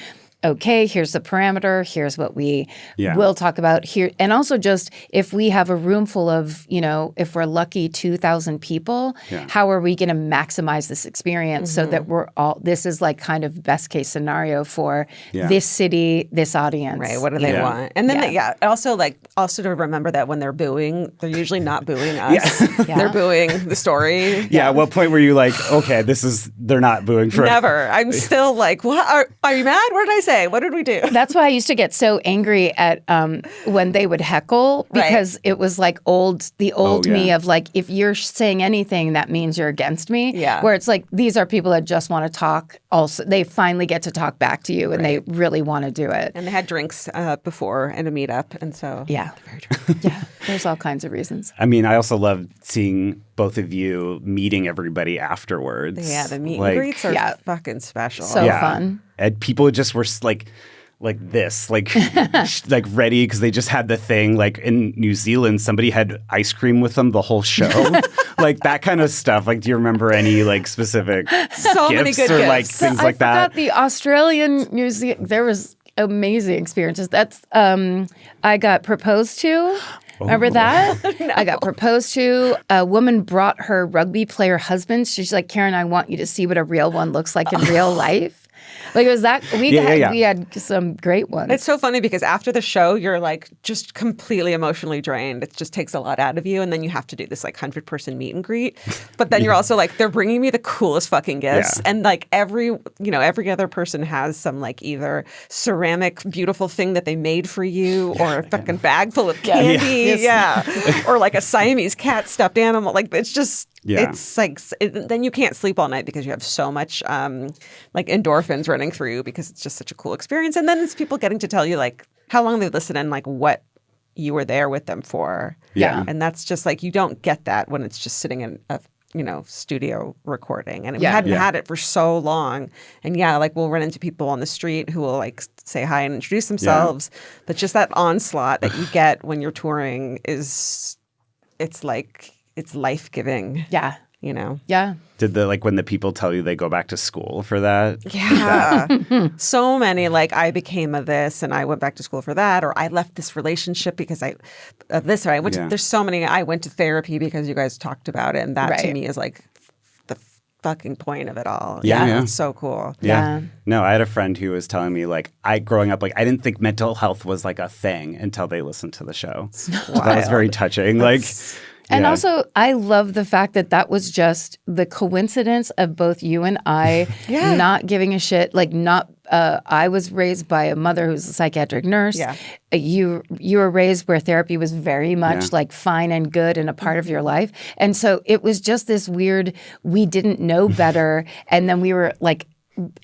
okay, here's the parameter, here's what we will talk about here. And also just if we have a room full of, if we're lucky 2,000 people, how are we going to maximize this experience so that this is like kind of best case scenario for this city, this audience. Right. What do they want? And then also to remember that when they're booing, they're usually not booing us. They're booing the story. Yeah. At what point were you like, okay, they're not booing for Never. I'm still like, what? Are you mad? What did I say? What did we do? That's why I used to get so angry at when they would heckle because it was like the old me of like, if you're saying anything, that means you're against me. Yeah. Where it's like, these are people that just want to talk. Also, they finally get to talk back to you and they really want to do it. And they had drinks before and a meetup. And so, very true. There's all kinds of reasons. I mean, I also love seeing both of you meeting everybody afterwards. Yeah, the meet and greets are fucking special. So fun. And people just were like this, like ready because they just had the thing. Like in New Zealand, somebody had ice cream with them the whole show, like that kind of stuff. Like, do you remember any like specific so many gifts good or gifts. like things like I that? forgot the Australian New Zealand. There was amazing experiences. That's I got proposed to. Remember that? No. I got proposed to. A woman brought her rugby player husband. She's like, Karen, I want you to see what a real one looks like in real life. Like it was that we had some great ones. It's so funny because after the show, you're like just completely emotionally drained. It just takes a lot out of you, and then you have to do this like 100-person meet and greet. But then you're also like, they're bringing me the coolest fucking gifts, and like every other person has some like either ceramic beautiful thing that they made for you, or a fucking bag full of candy, or like a Siamese cat stuffed animal. Like it's just. It's like then you can't sleep all night because you have so much like endorphins running through you because it's just such a cool experience. And then it's people getting to tell you like how long they listened and like what you were there with them for. Yeah. And that's just like you don't get that when it's just sitting in a studio recording. And we hadn't had it for so long. And like we'll run into people on the street who will like say hi and introduce themselves. But just that onslaught that you get when you're touring it's life-giving. Yeah. Yeah. Did when the people tell you they go back to school for that? Yeah. So many, like, I became a this and I went back to school for that, or I left this relationship because of this, or I went to, there's so many, I went to therapy because you guys talked about it. And that to me is like the fucking point of it all. Yeah. It's so cool. Yeah. No, I had a friend who was telling me growing up, I didn't think mental health was like a thing until they listened to the show. So that was very touching. And also, I love the fact that was just the coincidence of both you and I not giving a shit. I was raised by a mother who's a psychiatric nurse. Yeah. You were raised where therapy was very much fine and good and a part of your life. And so it was just this weird, we didn't know better. And then we were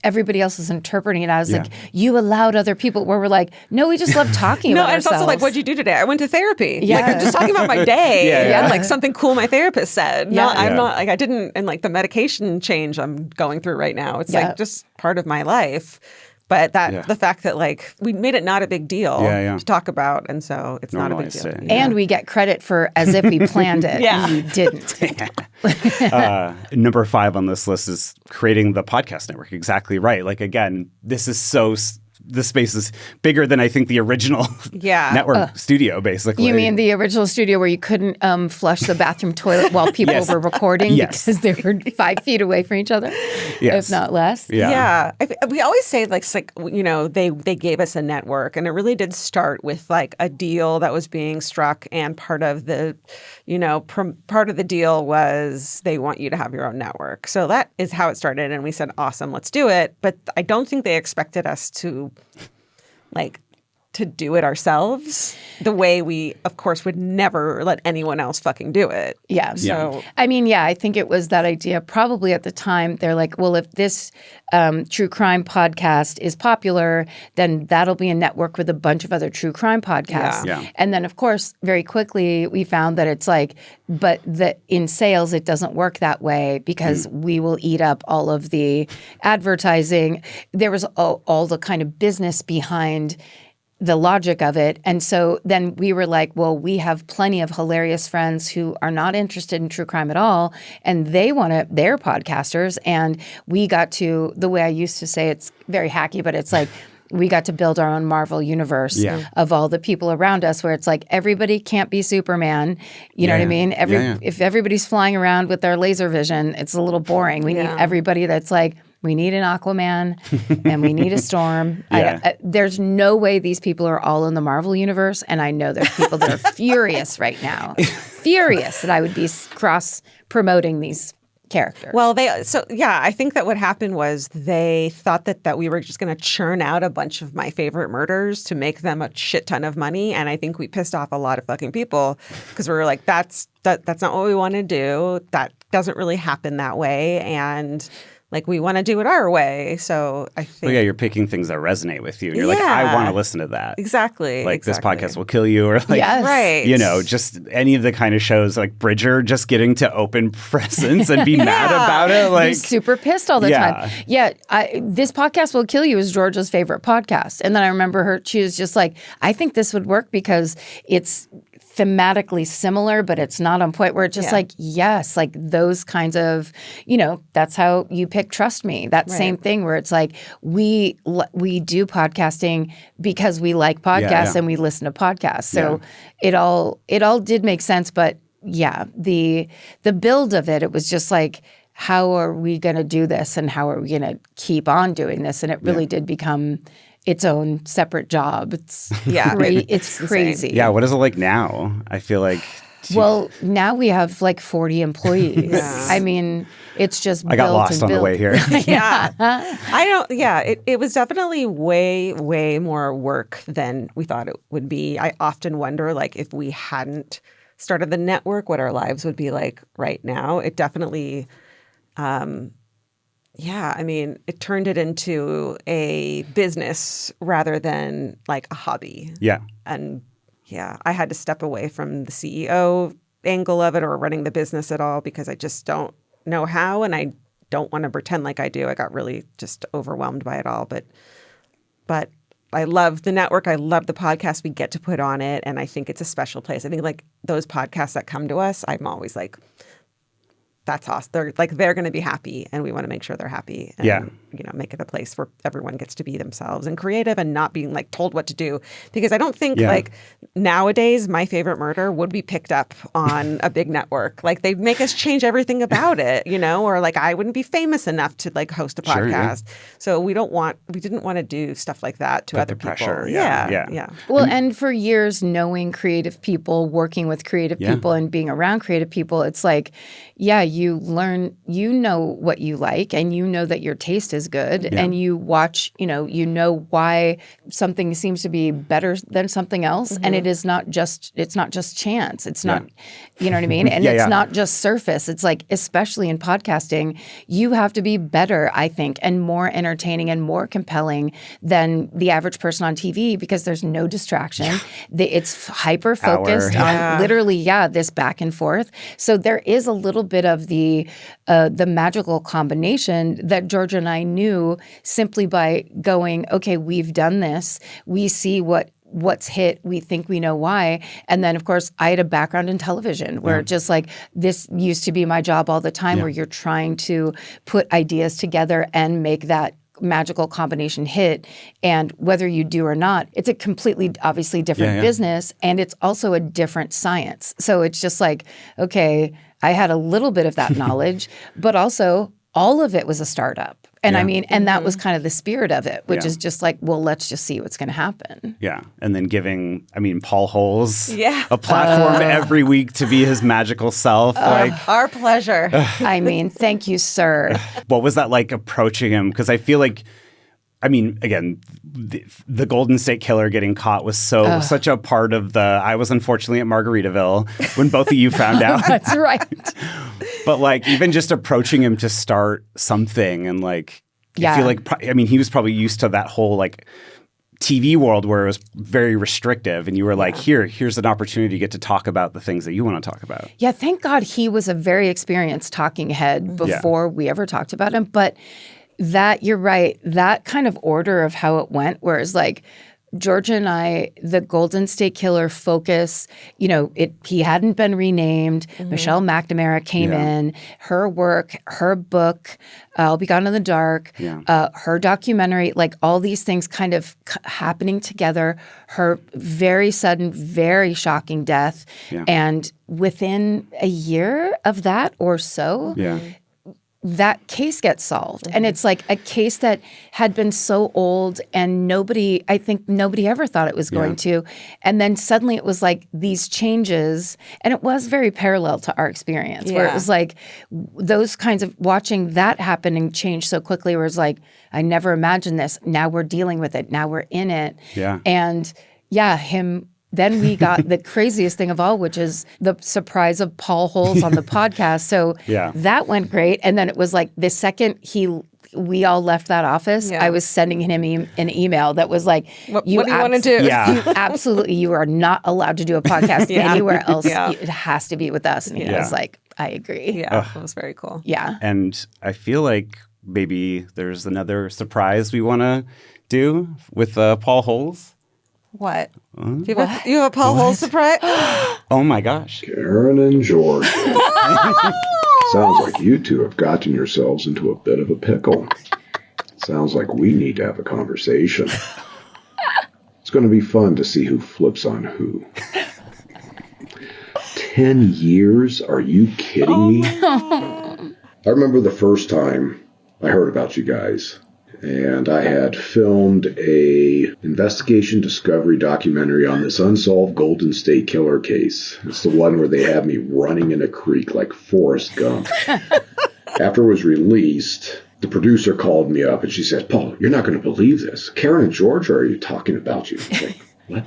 everybody else is interpreting it as you allowed other people, where we're like, no, we just love talking about ourselves. No, and it's also what'd you do today? I went to therapy. I'm just talking about my day and something cool my therapist said. Yeah. I'm not I didn't, and the medication change I'm going through right now. It's just part of my life. But the fact that we made it not a big deal to talk about, and so it's not a big deal. And we get credit for as if we planned it. And you didn't. Number 5 on this list is creating the podcast network. Exactly right. Again, this is so the space is bigger than I think the original network studio, basically. You mean the original studio where you couldn't flush the bathroom toilet while people were recording because they were 5 feet away from each other, if not less? Yeah. We always say, like, they gave us a network, and it really did start with, like, a deal that was being struck, and part of the, part of the deal was they want you to have your own network. So that is how it started, and we said, awesome, let's do it. But I don't think they expected us to do it ourselves the way we, of course, would never let anyone else fucking do it. Yeah. So, I mean, I think it was that idea probably at the time. They're like, well, if this true crime podcast is popular, then that'll be a network with a bunch of other true crime podcasts. Yeah. And then, of course, very quickly we found that it's like, but in sales, it doesn't work that way because we will eat up all of the advertising. There was all the kind of business behind the logic of it. And so then we were like, well, we have plenty of hilarious friends who are not interested in true crime at all, and they're podcasters. And we got to, the way I used to say, it's very hacky, but it's like, we got to build our own Marvel universe of all the people around us, where it's like everybody can't be Superman. You know what I mean? If everybody's flying around with their laser vision, it's a little boring. We need everybody that's like, we need an Aquaman and we need a Storm. There's no way these people are all in the Marvel universe. And I know there's people that are furious right now. Furious that I would be cross-promoting these characters. Well, I think that what happened was they thought that we were just going to churn out a bunch of my favorite murders to make them a shit ton of money. And I think we pissed off a lot of fucking people because we were like, that's not what we want to do. That doesn't really happen that way. And like, we want to do it our way. So I think... Well, you're picking things that resonate with you. You're like, I want to listen to that. Exactly. Like, this podcast will kill you. Or like, right. Just any of the kind of shows like Bridger just getting to open presents and be mad about it. Like, he's super pissed all the time. Yeah. This podcast will kill you is Georgia's favorite podcast. And then I remember she was just like, I think this would work because it's thematically similar, but it's not on point, where it's just like, yes, like those kinds of, that's how you pick Trust Me. That same thing where it's like, we do podcasting because we like podcasts and we listen to podcasts. So it all did make sense. But the build of it was just like, how are we going to do this and how are we going to keep on doing this? And it really did become its own separate job. It's it's crazy. Yeah, what is it like now? I feel like well, now we have like 40 employees. I mean, it's just I got lost on the way here. It was definitely way more work than we thought it would be. I often wonder, like, if we hadn't started the network, what our lives would be like right now. It definitely it turned it into a business rather than like a hobby. Yeah. And I had to step away from the CEO angle of it or running the business at all because I just don't know how, and I don't want to pretend like I do. I got really just overwhelmed by it all. But I love the network. I love the podcast we get to put on it, and I think it's a special place. I think like those podcasts that come to us, I'm always like, that's awesome. They're going to be happy, and we want to make sure they're happy. And, make it a place where everyone gets to be themselves and creative and not being like told what to do. Because I don't think like nowadays my favorite murder would be picked up on a big network. Like they make us change everything about it, or like I wouldn't be famous enough to like host a podcast. So we didn't want to do stuff like that to other people. Pressure. Yeah. Well, and for years knowing creative people, working with creative people and being around creative people, it's like, you learn, what you like, and that your taste is good, and you watch, why something seems to be better than something else, and it's not just chance. It's not, you know what I mean? And it's not just surface. It's like, especially in podcasting, you have to be better, I think, and more entertaining and more compelling than the average person on TV because there's no distraction. It's hyper focused on literally, this back and forth. So there is a little bit of the magical combination that Georgia and I knew simply by going, okay, we've done this. We see what's hit. We think we know why. And then, of course, I had a background in television where just like this used to be my job all the time where you're trying to put ideas together and make that magical combination hit. And whether you do or not, it's a completely, obviously different business. And it's also a different science. So it's just like, okay, I had a little bit of that knowledge, but also all of it was a startup. And I mean, and that was kind of the spirit of it, which is just like, well, let's just see what's going to happen. Yeah. And then giving, Paul Holes a platform every week to be his magical self. Our pleasure. I mean, thank you, sir. What was that like approaching him? Because I feel like, again, the Golden State Killer getting caught was such a part of I was unfortunately at Margaritaville when both of you found out. That's right. But like even just approaching him to start something and like, I feel like, he was probably used to that whole like TV world where it was very restrictive and you were like, here's an opportunity to get to talk about the things that you want to talk about. Yeah, thank God he was a very experienced talking head before we ever talked about him. But that, you're right, that kind of order of how it went, whereas like Georgia and I, the Golden State Killer focus, he hadn't been renamed. Michelle McNamara came in, her work, her book, I'll Be Gone in the Dark, her documentary, like all these things kind of happening together, her very sudden, very shocking death. And within a year of that or so, that case gets solved. And it's like a case that had been so old and I think nobody ever thought it was going to. And then suddenly it was like these changes, and it was very parallel to our experience where it was like those kinds of watching that happen and change so quickly where it's like, I never imagined this. Now we're dealing with it. Now we're in it. And him. Then we got the craziest thing of all, which is the surprise of Paul Holes on the podcast. So that went great. And then it was like the second we all left that office, I was sending him an email that was like, what do you want to do? You are not allowed to do a podcast anywhere else. It has to be with us. And he was like, I agree. Yeah, that was very cool. Yeah. And I feel like maybe there's another surprise we want to do with Paul Holes. What? You have a Paul Holes surprise? Oh my gosh. Karen and George. Sounds like you two have gotten yourselves into a bit of a pickle. Sounds like we need to have a conversation. It's going to be fun to see who flips on who. 10 years? Are you kidding me? I remember the first time I heard about you guys. And I had filmed a investigation discovery documentary on this unsolved Golden State Killer case. It's the one where they have me running in a creek like Forrest Gump. After it was released, the producer called me up and she said, Paul, you're not going to believe this. Karen and George are already talking about you. I was like, what?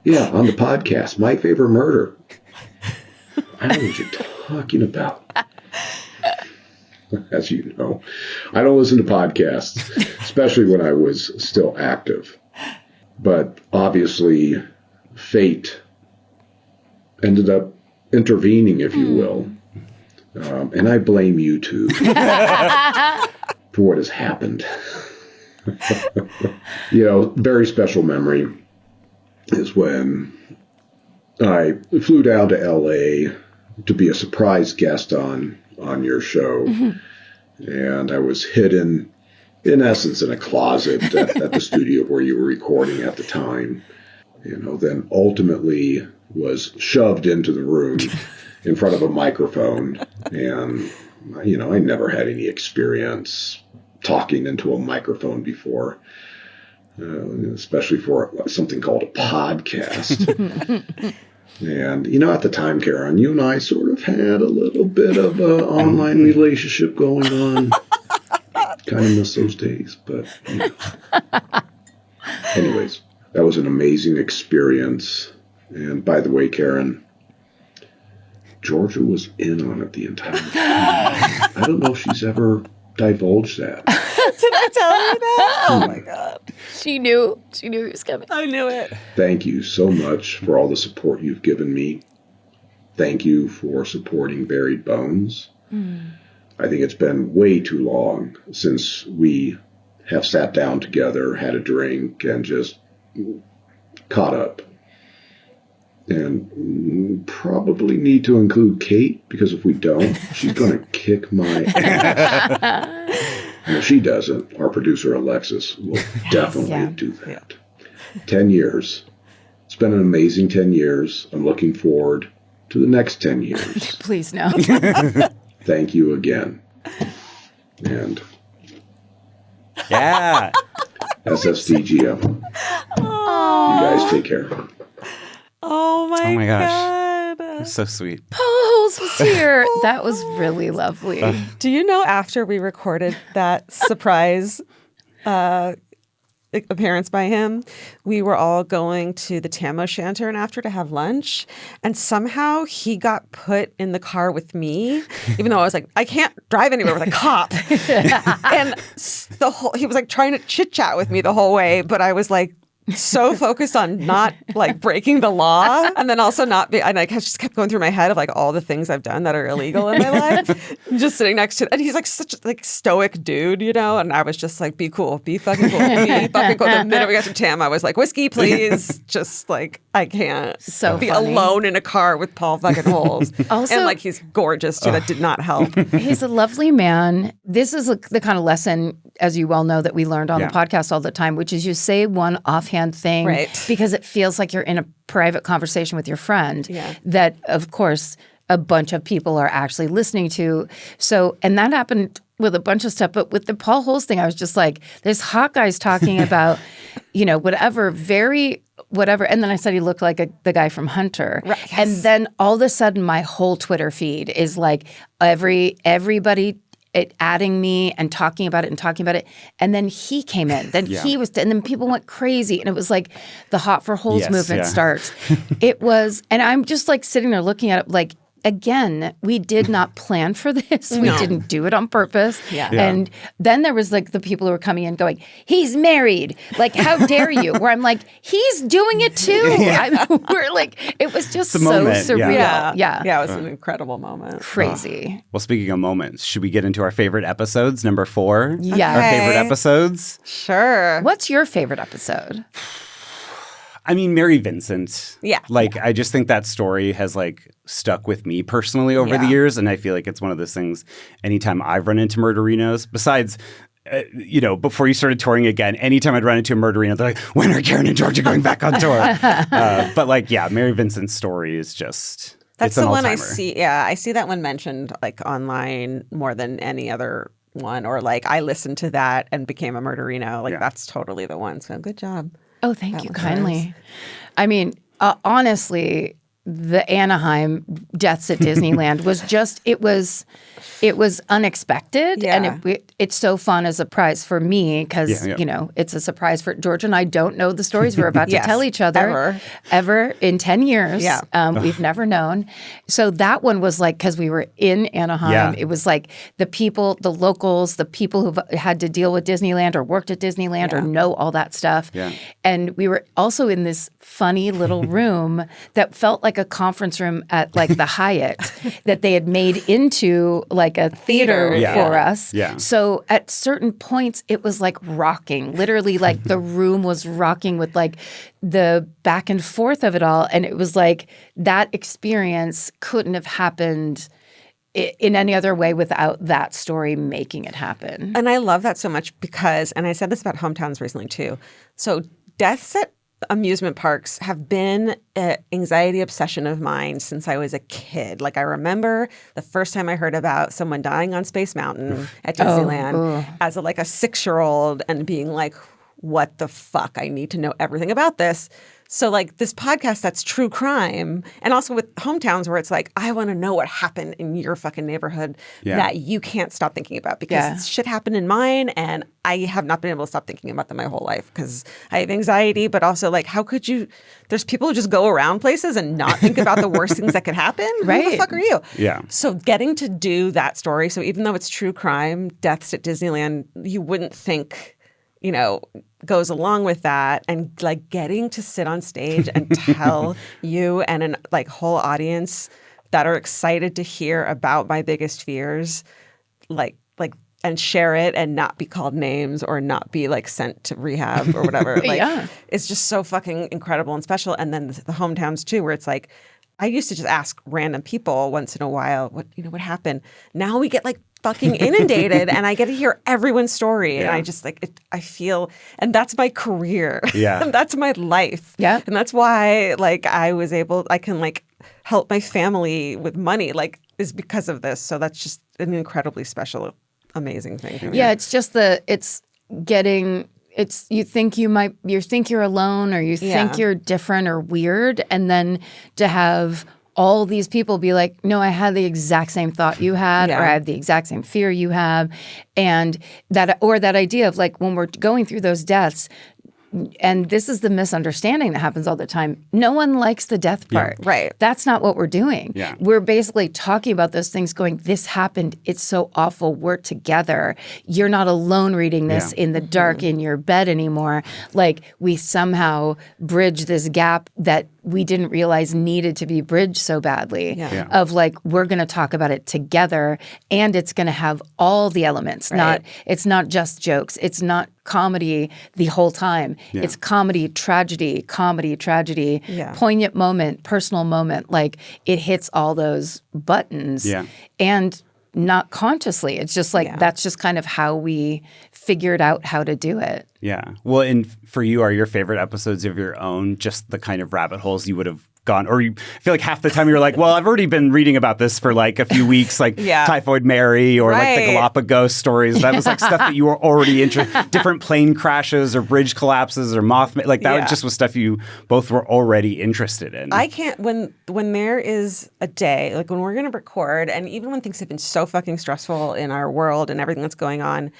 Yeah, on the podcast, My Favorite Murder. I don't know what you're talking about. As you know, I don't listen to podcasts, especially when I was still active. But obviously, fate ended up intervening, if you will. And I blame you two for what has happened. Very special memory is when I flew down to L.A. to be a surprise guest on your show. And I was hidden, in essence, in a closet at the studio where you were recording at the time. Then ultimately was shoved into the room in front of a microphone. And, I never had any experience talking into a microphone before, especially for something called a podcast. And, at the time, Karen, you and I sort of had a little bit of an online relationship going on. Kind of miss those days, but anyways, that was an amazing experience. And by the way, Karen, Georgia was in on it the entire time. I don't know if she's ever divulged that. Did I tell you that? Oh my God. She knew he was coming. I knew it. Thank you so much for all the support you've given me. Thank you for supporting Buried Bones. I think it's been way too long since we have sat down together, had a drink, and just caught up. And probably need to include Kate, because if we don't, she's going to kick my ass. And if she doesn't, our producer Alexis will definitely do that. 10 years. It's been an amazing 10 years. I'm looking forward to the next 10 years. Please no. Thank you again. And SSDGM. You guys take care. Oh my gosh. God. So sweet. Paul was here. That was really lovely. Do you know after we recorded that surprise appearance by him, we were all going to the Tam O'Shanter and after to have lunch, and somehow he got put in the car with me, even though I was like, I can't drive anywhere with a cop. And he was like trying to chit chat with me the whole way, but I was like so focused on not like breaking the law, and then also not be, and I just kept going through my head of like all the things I've done that are illegal in my life. Just sitting next to, and he's like such a like stoic dude, you know, and I was just like, be cool, be fucking cool, be fucking cool. The minute we got to Tam, I was like, whiskey, please. Just like, I can't be funny. alone in a car with Paul fucking Holes. Also, and like he's gorgeous too. That did not help. He's a lovely man. This is the kind of lesson, as you well know, that we learned on the podcast all the time, which is you say one offhand thing because it feels like you're in a private conversation with your friend that, of course, a bunch of people are actually listening to. So, and that happened with a bunch of stuff. But with the Paul Holes thing, I was just like, there's hot guys talking about, you know, whatever. And then I said he looked like the guy from Hunter. Right, yes. And then all of a sudden, my whole Twitter feed is like everybody adding me and talking about it. And then he came in. Then and then people went crazy. And it was like the Hot for Holes movement starts. It was, and I'm just like sitting there looking at it like, again, we did not plan for this. We didn't do it on purpose. And then there was like the people who were coming in going, he's married. Like, how dare you? Where I'm like, he's doing it too. We're like, it was just so surreal. Yeah, it was an incredible moment. Crazy. Well, speaking of moments, should we get into our favorite episodes? Number 4? Yeah. Our favorite episodes? Sure. What's your favorite episode? I mean, Mary Vincent. Yeah. Like, I just think that story has, like, stuck with me personally over the years. And I feel like it's one of those things, anytime I've run into Murderinos, besides, you know, before you started touring again, anytime I'd run into a Murderino, they're like, when are Karen and Georgia going back on tour? But, like, Mary Vincent's story is just, that's it's an the one all-timer. I see. Yeah, I see that one mentioned, like, online more than any other one. Or, like, I listened to that and became a Murderino. Like, that's totally the one. So, good job. Oh, thank you kindly. I mean, honestly, the Anaheim Deaths at Disneyland was just, it was unexpected. And it's so fun as a surprise for me because, you know, it's a surprise for George and I don't know the stories we're about to tell each other ever in 10 years. We've never known. So that one was like, because we were in Anaheim, it was like the people, the locals, the people who've had to deal with Disneyland or worked at Disneyland or know all that stuff. And we were also in this funny little room that felt like a conference room at like the Hyatt that they had made into like a theater for us. So at certain points, it was like rocking. Literally, like the room was rocking with like the back and forth of it all. And it was like that experience couldn't have happened in any other way without that story making it happen. And I love that so much because, and I said this about hometowns recently too. So deaths at amusement parks have been an anxiety obsession of mine since I was a kid. Like I remember the first time I heard about someone dying on Space Mountain at Disneyland as a 6-year-old and being like, what the fuck? I need to know everything about this. So like this podcast that's true crime, and also with hometowns where it's like, I want to know what happened in your fucking neighborhood that you can't stop thinking about because shit happened in mine and I have not been able to stop thinking about them my whole life because I have anxiety, but also like, how could you, there's people who just go around places and not think about the worst things that could happen. Right. Who the fuck are you? Yeah. So getting to do that story, so even though it's true crime, deaths at Disneyland, you wouldn't think, you know, goes along with that, and like getting to sit on stage and tell you and an like whole audience that are excited to hear about my biggest fears, like and share it and not be called names or not be like sent to rehab or whatever. Like it's just so fucking incredible and special. And then the hometowns too, where it's like I used to just ask random people once in a while, what happened? Now we get like fucking inundated and I get to hear everyone's story. And I just I feel, and that's my career. Yeah. And that's my life. Yeah. And that's why I can help my family with money, is because of this. So that's just an incredibly special, amazing thing for me. Yeah. It's just you think you're alone or you think you're different or weird. And then to have all these people be like, no, I had the exact same thought you had, or I have the exact same fear you have. And that idea of when we're going through those deaths, and this is the misunderstanding that happens all the time. No one likes the death part. Yeah. Right. That's not what we're doing. Yeah. We're basically talking about those things going, this happened. It's so awful. We're together. You're not alone reading this in the dark in your bed anymore. We somehow bridge this gap that we didn't realize needed to be bridged so badly of we're going to talk about it together and it's going to have all the elements. Right. It's not just jokes. It's not comedy the whole time. Yeah. It's comedy, tragedy, poignant moment, personal moment. It hits all those buttons and not consciously. It's just that's just kind of how we figured out how to do it. Yeah. Well, and for you, are your favorite episodes of your own just the kind of rabbit holes you would have gone, or you feel like half the time you're like, well, I've already been reading about this for a few weeks, Typhoid Mary or the Galapagos stories. That was stuff that you were already interested, different plane crashes or bridge collapses or Mothman. That just was stuff you both were already interested in. I can't, when there is a day, when we're going to record, and even when things have been so fucking stressful in our world and everything that's going on,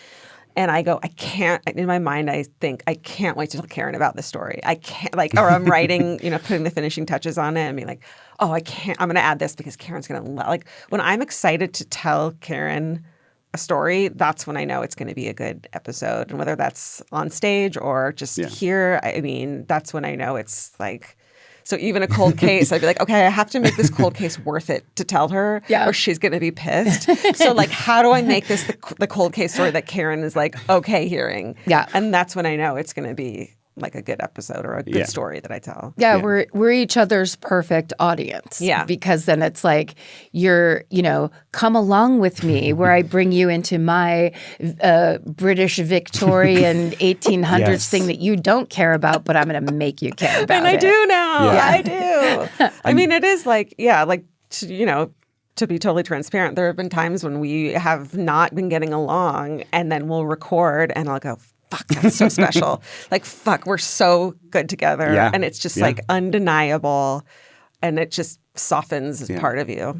and I go, I can't, in my mind, I think, I can't wait to tell Karen about this story. I can't, or I'm writing, putting the finishing touches on it and being oh, I can't, I'm going to add this because Karen's going to, when I'm excited to tell Karen a story, that's when I know it's going to be a good episode. And whether that's on stage or just here, that's when I know it's so even a cold case, I'd be okay, I have to make this cold case worth it to tell her or she's going to be pissed. So how do I make this the cold case story that Karen is okay hearing? Yeah. And that's when I know it's going to be a good episode or a good story that I tell. Yeah, we're each other's perfect audience. Yeah. Because then it's you're, come along with me where I bring you into my British Victorian 1800s thing that you don't care about, but I'm going to make you care about it. And I do now. Yeah. I do. It is to be totally transparent, there have been times when we have not been getting along and then we'll record and I'll go, fuck, that's so special. Fuck, we're so good together. Yeah. And it's just undeniable. And it just softens as part of you,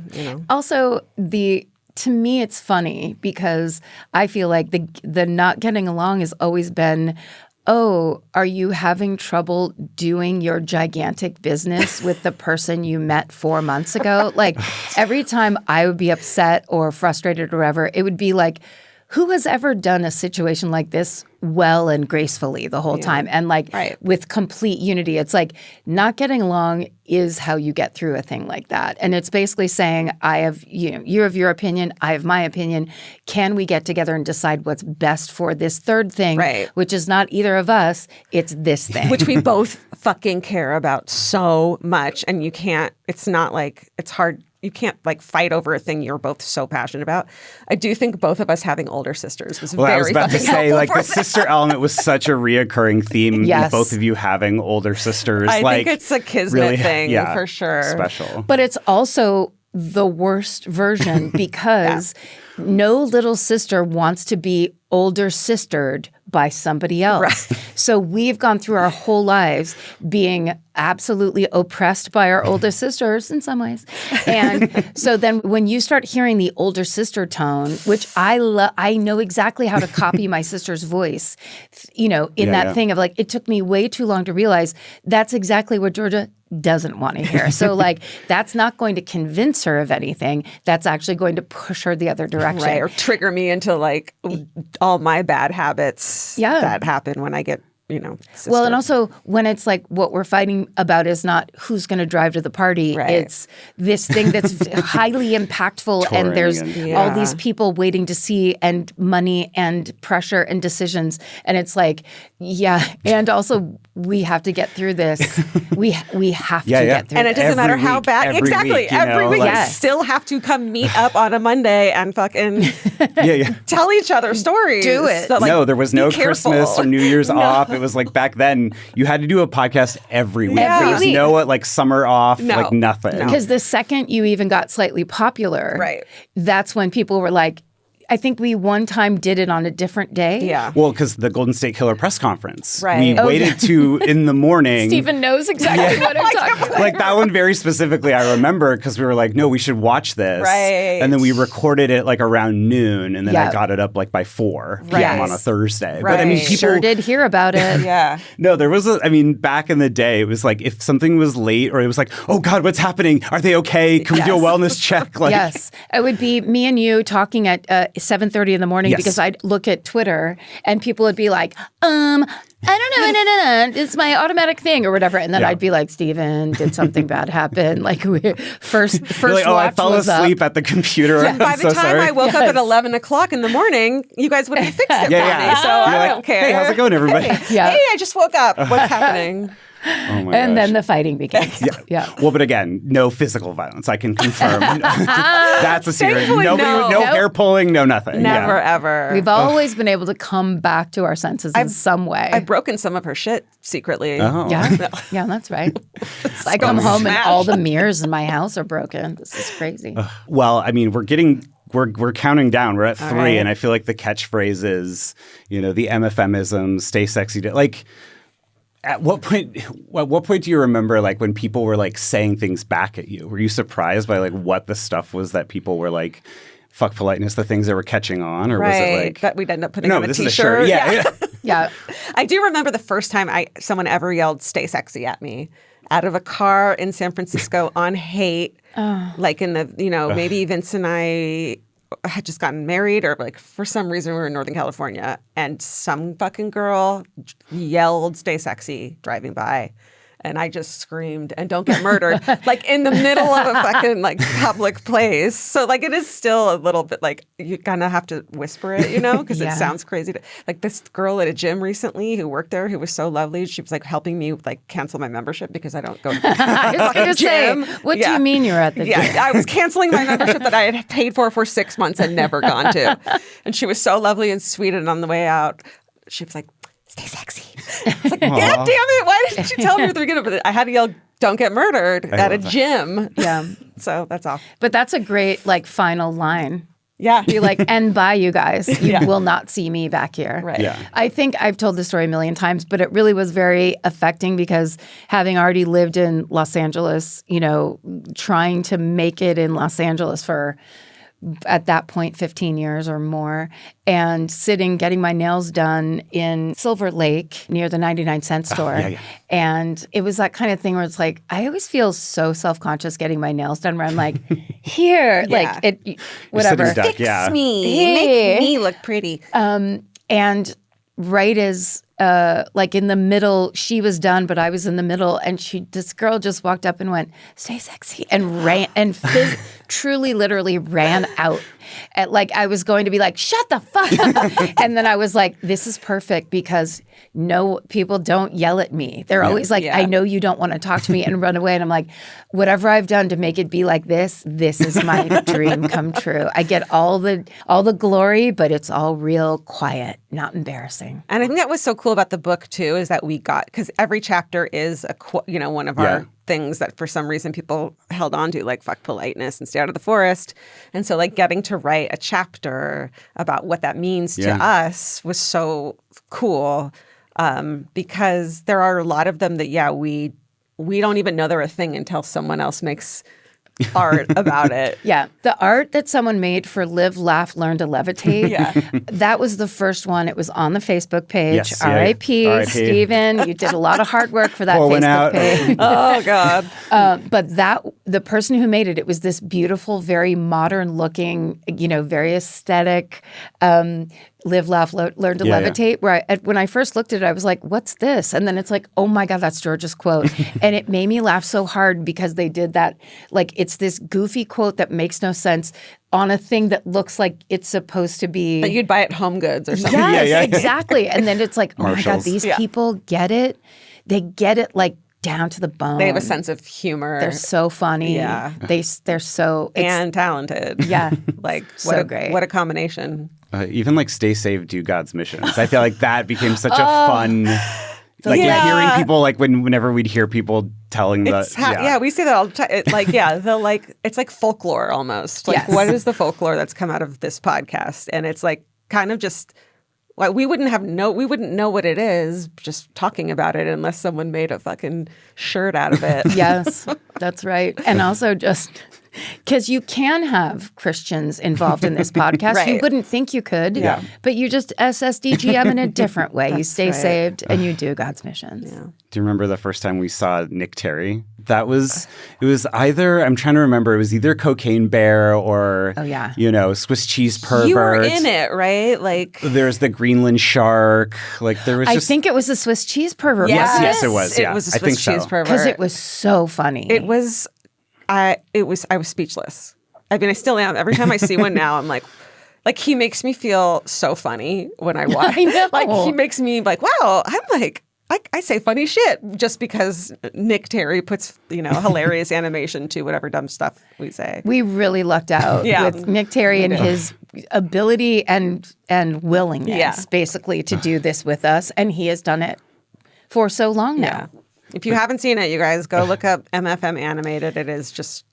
Also, to me, it's funny because I feel like the not getting along has always been, oh, are you having trouble doing your gigantic business with the person you met 4 months ago? Every time I would be upset or frustrated or whatever, it would be who has ever done a situation like this well and gracefully the whole time and with complete unity? It's not getting along is how you get through a thing like that. And it's basically saying, I have, you have your opinion, I have my opinion. Can we get together and decide what's best for this third thing, which is not either of us, it's this thing. Which we both fucking care about so much. And you can't, it's not it's hard. You can't fight over a thing you're both so passionate about. I do think both of us having older sisters was very I was about to say, the that. sister element was such a reoccurring theme with both of you having older sisters. I think it's a kismet thing for sure. Special. But it's also the worst version because no little sister wants to be older sistered by somebody else. Right. So we've gone through our whole lives being absolutely oppressed by our older sisters in some ways. And so then when you start hearing the older sister tone, which I know exactly how to copy my sister's voice, in that thing of it took me way too long to realize that's exactly what Georgia doesn't want to hear. So that's not going to convince her of anything. That's actually going to push her the other direction. Right, or trigger me into all my bad habits that happen when I get, sister. Well, and also when it's what we're fighting about is not who's going to drive to the party. Right. It's this thing that's highly impactful and there's all these people waiting to see and money and pressure and decisions. And it's Yeah, and also we have to get through this. We have to get through and it this. doesn't matter Every how week, bad. every Exactly. week, you Every know, week like- we still have to come meet up on a Monday and fucking tell each other stories. Do it. So, like, no, there was no be careful. Christmas or New Year's off. It was like back then you had to do a podcast every week. Yeah. There was Every week. no like summer off, No. like nothing. Because the second you even got slightly popular, Right. that's when people were like, I think we one time did it on a different day. Yeah. Well, because the Golden State Killer press conference, Right. we Oh, waited to in the morning. Stephen knows exactly what I'm talking about. Like that one very specifically, I remember because we were like, no, we should watch this. Right. And then we recorded it like around noon, and then I Yeah. got it up like by 4 Right. p.m. on a Thursday. But I mean, Right. people Sure did hear about it. Yeah. No, there was I mean, back in the day, it was like if something was late or it was like, oh God, what's happening? Are they okay? Can we do a wellness check? Like, Yes. It would be me and you talking at 7:30 in the morning Yes. because I'd look at Twitter and people would be like, I don't know, it's my automatic thing or whatever. And then Yeah. I'd be like, Steven, did something bad happen? Like first You're like, oh, I watch fell was asleep up. at the computer. I'm By the so time sorry. I woke up Yes. at 11 o'clock in the morning, you guys would have fixed it Yeah, for yeah. me. So You're I like, don't care. hey, how's it going, everybody? Yeah. Hey, I just woke up. What's happening? Oh my And gosh. then the fighting began. Yeah. Well, but again, no physical violence. I can confirm. That's a secret. Thankfully, Nobody, no. no Nope. hair pulling, no nothing. Never, Yeah. ever. We've always been able to come back to our senses in some way. I've broken some of her shit secretly. Oh. Yeah, yeah, that's right. I come home and all the mirrors in my house are broken. This is crazy. Well, I mean, we're counting down. We're at 3, right. and I feel like the catchphrase is, the MFMism, stay sexy. Like, at what point do you remember, like, when people were like saying things back at you? Were you surprised by like what the stuff was that people were like, fuck politeness, the things they were catching on, or was it like that we'd end up putting no, on a this t-shirt? is a shirt? Yeah. Yeah. I do remember the first time someone ever yelled "Stay sexy" at me out of a car in San Francisco on hate, like in the maybe Vince and I had just gotten married, or like for some reason we were in Northern California, and some fucking girl yelled "Stay sexy" driving by. And I just screamed, and don't get murdered, like in the middle of a fucking like public place. So like it is still a little bit like you kind of have to whisper it, because Yeah. it sounds crazy. Like this girl at a gym recently who worked there, who was so lovely. She was like helping me like cancel my membership because I don't go to the I was going to say, gym. what do you mean you're at the gym? Yeah, I was canceling my membership that I had paid for 6 months and never gone to. And she was so lovely and sweet. And on the way out, she was like, "Stay sexy." I was like, God damn it. Why didn't you tell me at the beginning? But I had to yell, "Don't get murdered" at a gym. Yeah. So that's all. But that's a great like final line. Yeah. Be like, and bye, you guys. You will not see me back here. Right. Yeah. I think I've told this story a million times, but it really was very affecting because having already lived in Los Angeles, trying to make it in Los Angeles for at that point 15 years or more, and getting my nails done in Silver Lake near the 99-cent store. yeah. And it was that kind of thing where it's like, I always feel so self-conscious getting my nails done where I'm like, here, like it, whatever. sitting stuck, yeah. me. Hey. Make me look pretty. And right as like in the middle, she was done, but I was in the middle, and this girl just walked up and went, "Stay sexy," and ran and truly, literally ran out. Like I was going to be like, "Shut the fuck up," and then I was like, "This is perfect because no, people don't yell at me. They're always like, I know you don't want to talk to me," and run away. And I'm like, whatever I've done to make it be like this is my dream come true. I get all the glory, but it's all real quiet, not embarrassing. And I think that was so cool about the book too, is that we got, because every chapter is one of our things that for some reason people held on to, like fuck politeness and stay out of the forest. And so like getting to write a chapter about what that means to us was so cool, because there are a lot of them that we don't even know they're a thing until someone else makes art about it. Yeah. The art that someone made for Live, Laugh, Learn to Levitate, that was the first one. It was on the Facebook page. Yes, yeah. R.I.P. R.I.P. Stephen. You did a lot of hard work for that Poor went Facebook out. page. Oh, God. But the person who made it, it was this beautiful, very modern looking, very aesthetic, Live, Laugh, Learn to Levitate, where when I first looked at it, I was like, what's this? And then it's like, oh my God, that's George's quote. And it made me laugh so hard because they did that. Like, it's this goofy quote that makes no sense. on a thing that looks like it's supposed to be. That you'd buy at Home Goods or something. Yes, exactly. And then it's like, oh my God, these Yeah. people get it. They get it like down to the bone. They have a sense of humor. They're so funny. Yeah. They're so and talented. Yeah. Like So great. What a combination. Even like Stay Safe, Do God's Missions. I feel like that became such a fun, like hearing people, like whenever we'd hear people telling the, we say that all the time. It's like folklore almost. Like, Yes. what is the folklore that's come out of this podcast? And it's like kind of just like we wouldn't know what it is just talking about it unless someone made a fucking shirt out of it. Yes, that's right. And also just because you can have Christians involved in this podcast. Right. You wouldn't think you could, but you just SSDGM in a different way. You stay saved and you do God's missions. Yeah. Do you remember the first time we saw Nick Terry? It was either, I'm trying to remember, it was either Cocaine Bear or, Swiss Cheese Pervert. You were in it, right? Like there's the Greenland Shark. Like there was I think it was a Swiss Cheese Pervert. Yes, it was. Yeah, It was a I think Swiss cheese so. pervert. Because it was so funny. It was, I was speechless. I mean, I still am. Every time I see one now, I'm like he makes me feel so funny when I watch. I know. Like he makes me like, wow, I'm like, I say funny shit just because Nick Terry puts, hilarious animation to whatever dumb stuff we say. We really lucked out with Nick Terry and his ability and willingness, basically, to do this with us. And he has done it for so long now. Yeah. If you haven't seen it, you guys go look up MFM Animated. It is just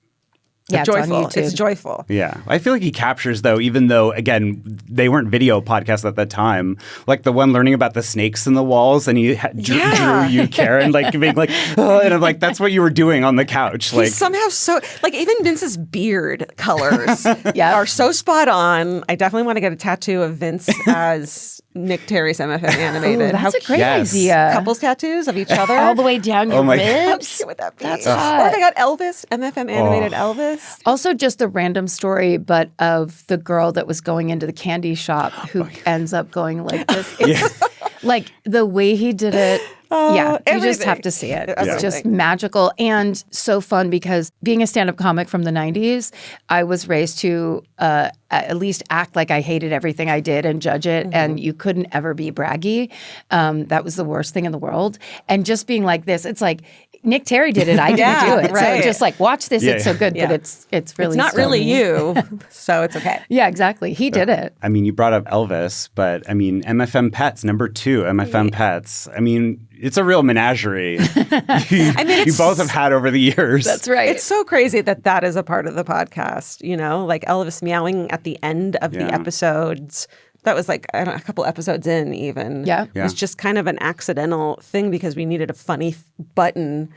joyful. It's joyful. Yeah. I feel like he captures, though, even though, again, they weren't video podcasts at the time, like the one learning about the snakes in the walls, and he drew you, Karen, like being like, oh, and I'm like, that's what you were doing on the couch. Like He's somehow so, like even Vince's beard colors are so spot on. I definitely want to get a tattoo of Vince as Nick Terry's MFM Animated. Ooh, that's a great idea. Couples tattoos of each other. All the way down your ribs. How cute would that be? That's What hot. if I got Elvis, MFM Animated Elvis? Also, just a random story, but of the girl that was going into the candy shop who ends up going like this. It's like the way he did it. You just have to see it. It's just magical and so fun because being a stand-up comic from the 90s, I was raised to at least act like I hated everything I did and judge it, and you couldn't ever be braggy. That was the worst thing in the world. And just being like this, it's like, Nick Terry did it, I didn't do it. Right. So just like, watch this, it's so good, but it's really It's not so really neat. you, so it's okay. Yeah, exactly. He did it. I mean, you brought up Elvis, but I mean, MFM Pets, number 2, MFM Pets. I mean, it's a real menagerie. You both have had over the years. That's right. It's so crazy that is a part of the podcast, like Elvis meowing at the end of the episodes. That was like, I don't know, a couple episodes in even. Yeah. It was just kind of an accidental thing because we needed a funny button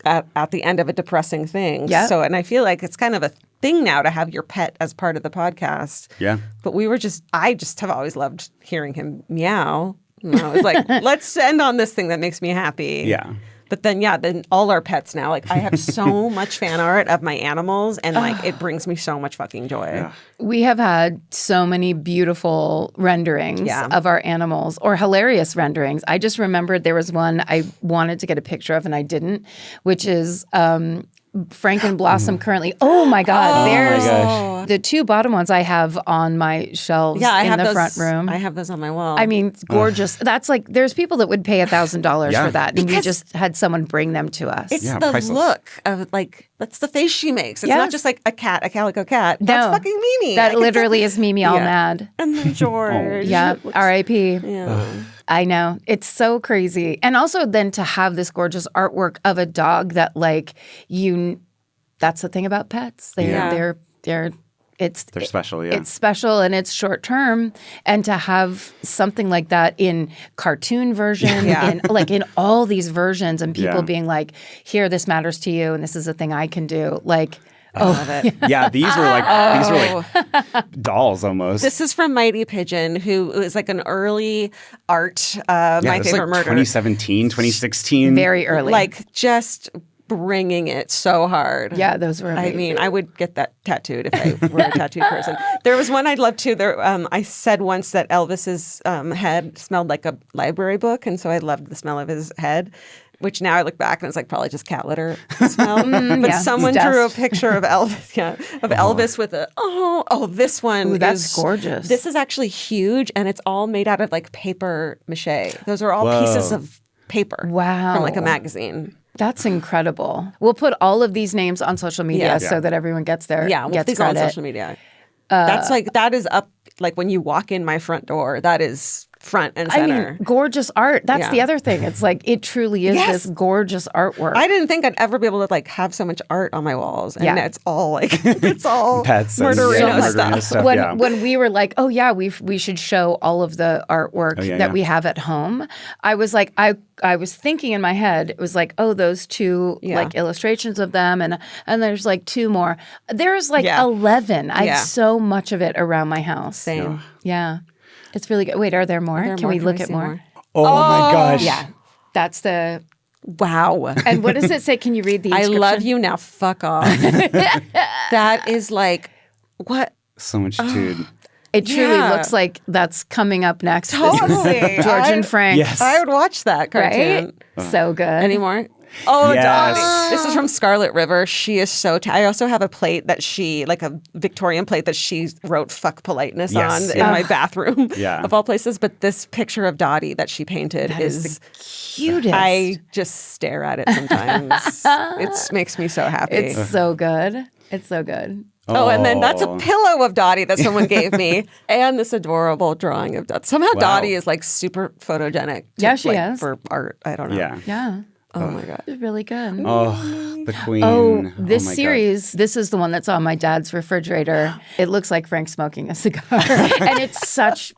at the end of a depressing thing. Yeah. So, and I feel like it's kind of a thing now to have your pet as part of the podcast. Yeah. But I just have always loved hearing him meow. And I was like, let's end on this thing that makes me happy. Yeah. But then all our pets now, like I have so much fan art of my animals and like it brings me so much fucking joy. Yeah. We have had so many beautiful renderings of our animals or hilarious renderings. I just remembered there was one I wanted to get a picture of and I didn't, which is Frank and Blossom currently. Oh my God. There's the 2 bottom ones I have on my shelves in the front room. I have those on my wall. I mean, it's gorgeous. That's like, there's people that would pay $1,000 for that. And we just had someone bring them to us. It's the priceless. look of like, that's the face she makes. It's not just like a calico cat. That's No. fucking Mimi. That Like, literally is Mimi all mad. And then George. Yeah, R.I.P. Yeah. I know. It's so crazy. And also then to have this gorgeous artwork of a dog that like that's the thing about pets. They're special, yeah. It's special and it's short term. And to have something like that in cartoon version, in all these versions and people being like, here, this matters to you and this is a thing I can do. Like, I love it. Yeah, these were like dolls almost. This is from Mighty Pigeon, who was like an early art, My Favorite like Murder. 2017, 2016. very early. Like just bringing it so hard. Yeah, those were amazing. I mean, I would get that tattooed if I were a tattooed person. There was one I'd love to. I said once that Elvis's head smelled like a library book, and so I loved the smell of his head. which now I look back and it's like probably just cat litter smell. But someone drew a picture of Elvis, Elvis with this one. Ooh, that's gorgeous. This is actually huge, and it's all made out of like paper mache. Those are all pieces of paper. Wow. From like a magazine. That's incredible. We'll put all of these names on social media so that everyone gets their we'll gets these credit. on social media. That is up like when you walk in my front door. That is front and center. I mean, gorgeous art. That's the other thing. It's like it truly is this gorgeous artwork. I didn't think I'd ever be able to like have so much art on my walls, and it's all like it's all pets, Murderino stuff. When we were like, oh yeah, we should show all of the artwork that we have at home. I was like, I was thinking in my head, it was like, oh, those two like illustrations of them, and there's like two more. There's like 11. I have so much of it around my house. Same. Yeah. It's really good. Wait, are there more? Can we look at more? Oh my gosh. Yeah. That's the... Wow. And what does it say? Can you read the inscription? I love you, now fuck off. That is like, what? So much dude. It truly looks like that's coming up next. Totally. George and Frank. Yes. I would watch that cartoon. Right? So good. Any more? Oh, Yes. Dottie. This is from Scarlet River. She is so... I also have a plate that she... Like a Victorian plate that she wrote fuck politeness on in my bathroom of all places. But this picture of Dottie that she painted is the cutest. I just stare at it sometimes. It makes me so happy. It's so good. It's so good. Oh, and then that's a pillow of Dottie that someone gave me, and this adorable drawing of Dottie. Somehow Dottie is like super photogenic. She is. For art. I don't know. Yeah. Oh my God. It's really good. Oh, the queen. Oh, this my series, this is the one that's on my dad's refrigerator. It looks like Frank smoking a cigar. And it's such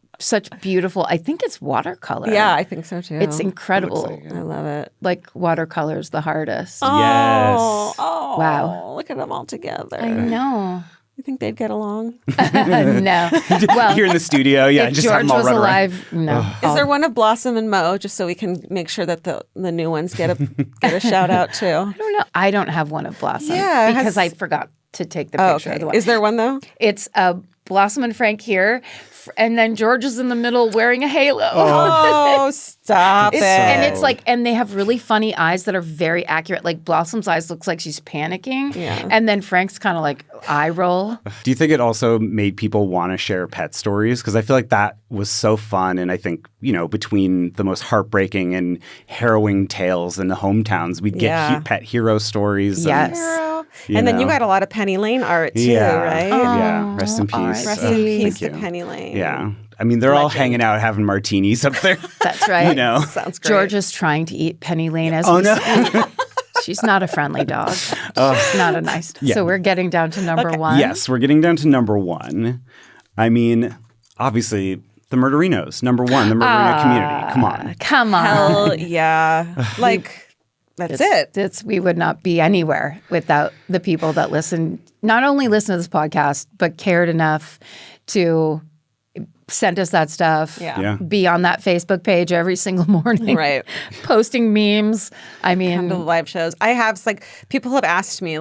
beautiful, I think it's watercolor. Yeah, I think so too. It's incredible. I love it. Like watercolor's the hardest. Yes. Oh, wow. Look at them all together. I know. You think they'd get along? No. Well, here in the studio, if just George have them all was run around. alive, no. Is there one of Blossom and Mo, just so we can make sure that the new ones get a shout out too? I don't know. I don't have one of Blossom. Yeah, because I forgot to take the picture of the one. Is there one though? It's Blossom and Frank here, and then George is in the middle wearing a halo. Oh, stop it. And it's like, and they have really funny eyes that are very accurate. Like Blossom's eyes looks like she's panicking. Yeah. And then Frank's kind of like eye roll. Do you think it also made people want to share pet stories? Because I feel like that was so fun. And I think, between the most heartbreaking and harrowing tales in the hometowns, we'd get pet hero stories. Yes. And then you got a lot of Penny Lane art too, right? Yeah. Rest in peace. Rest in peace to Penny Lane. Yeah. I mean, they're all hanging out having martinis up there. That's right. Sounds great. George is trying to eat Penny Lane as we speak. She's not a friendly dog. She's not a nice dog. So we're getting down to number one. Yes, we're getting down to number one. I mean, obviously, the Murderinos, number one, the Murderino community. Come on. Come on. Hell yeah. That's it. We would not be anywhere without the people that not only listen to this podcast, but cared enough to send us that stuff, be on that Facebook page every single morning, right? Posting memes. I mean, come to the live shows. I have people have asked me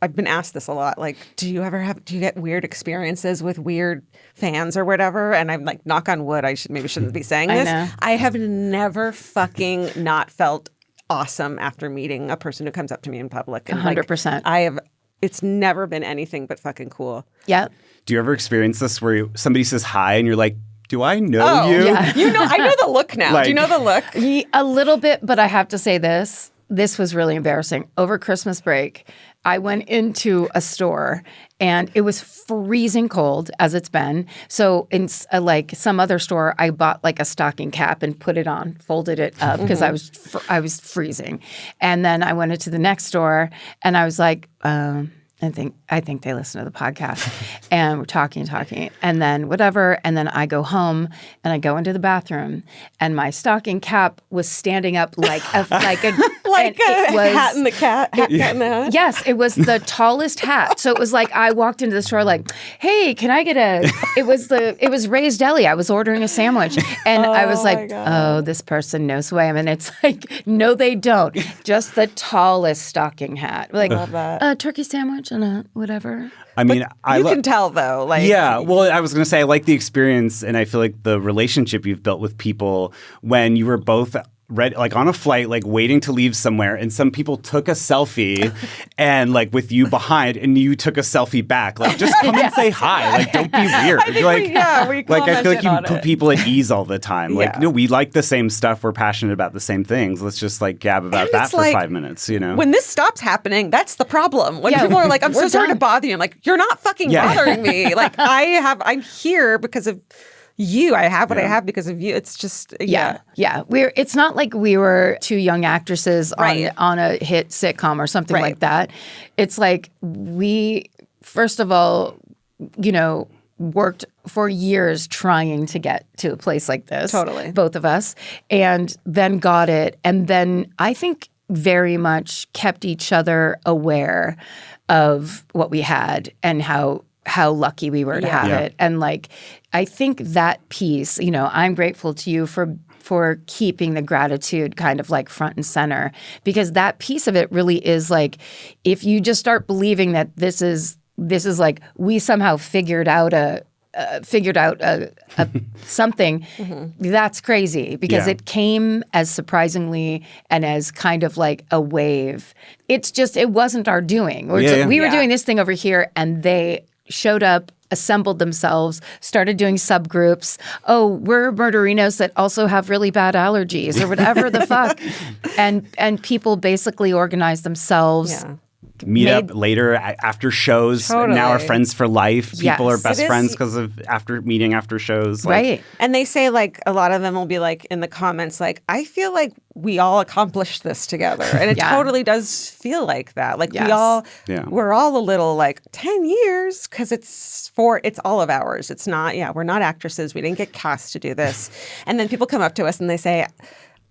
I've been asked this a lot. Do you get weird experiences with weird fans or whatever? And I'm like, knock on wood. Shouldn't be saying this. I know. I have never fucking not felt awesome after meeting a person who comes up to me in public. And 100%. It's never been anything but fucking cool. Yeah. Do you ever experience this where somebody says hi and you're like, do I know you? Yeah. I know the look now. Do you know the look? A little bit, but I have to say this. This was really embarrassing. Over Christmas break, I went into a store and it was freezing cold, as it's been. So in some other store, I bought a stocking cap and put it on, folded it up because I was freezing. And then I went into the next store and I was like, I think they listen to the podcast, and we're talking, and then whatever, and then I go home and I go into the bathroom, and my stocking cap was standing up like a hat in the hat in the hat. Yes, it was the tallest hat. So it was like I walked into the store like, hey, can I get it was Ray's Deli. I was ordering a sandwich, and I was like, oh, this person knows who I am, and it's like, no, they don't. Just the tallest stocking hat, like love that. A turkey sandwich and a whatever. I mean, you can tell though. Yeah. Well, I was going to say I like the experience, and I feel like the relationship you've built with people when you were both like on a flight, like waiting to leave somewhere, and some people took a selfie and like with you behind, and you took a selfie back. Like, just come and say hi. Like, don't be weird. I feel like you put people at ease all the time. Like, no, we like the same stuff. We're passionate about the same things. Let's just like gab about that for 5 minutes, you know? When this stops happening, that's the problem. When people are like, I'm so sorry to bother you. I'm like, you're not fucking bothering me. Like, I'm here because of you. I have what I have because of you. It's just It's not like we were two young actresses on a hit sitcom or something like that. It's like we, first of all, you know, worked for years trying to get to a place like this. Totally. Both of us. And then got it. And then I think very much kept each other aware of what we had and how lucky we were to have it. And like, I think that piece, you know, I'm grateful to you for keeping the gratitude kind of like front and center, because that piece of it really is like, if you just start believing that this is like we somehow figured out something, that's crazy, because it came as surprisingly and as kind of like a wave. It wasn't our doing. We were doing this thing over here, and they showed up, assembled themselves, started doing subgroups. Oh, we're murderinos that also have really bad allergies or whatever the fuck. And people basically organized themselves. Yeah. Meet up later after shows. Totally. Now are friends for life. People are best friends because of meeting after shows. Right. And they say, like, a lot of them will be like in the comments, like, I feel like we all accomplished this together. And it totally does feel like that. Like we're all a little like 10 years because it's all of ours. It's not, we're not actresses. We didn't get cast to do this. And then people come up to us and they say,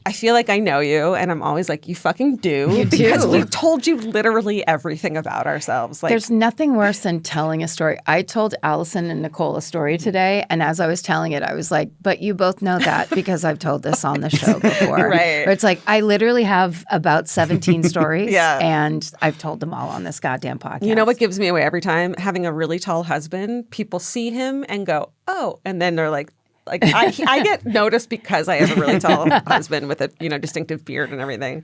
I feel like I know you, and I'm always like, you fucking do. You do. Because we've told you literally everything about ourselves. Like, there's nothing worse than telling a story. I told Alison and Nicole a story today, and as I was telling it, I was like, but you both know that because I've told this on the show before. Right. Where it's like, I literally have about 17 stories, and I've told them all on this goddamn podcast. You know what gives me away every time? Having a really tall husband. People see him and go, oh, and then they're like I get noticed because I have a really tall husband with a distinctive beard and everything.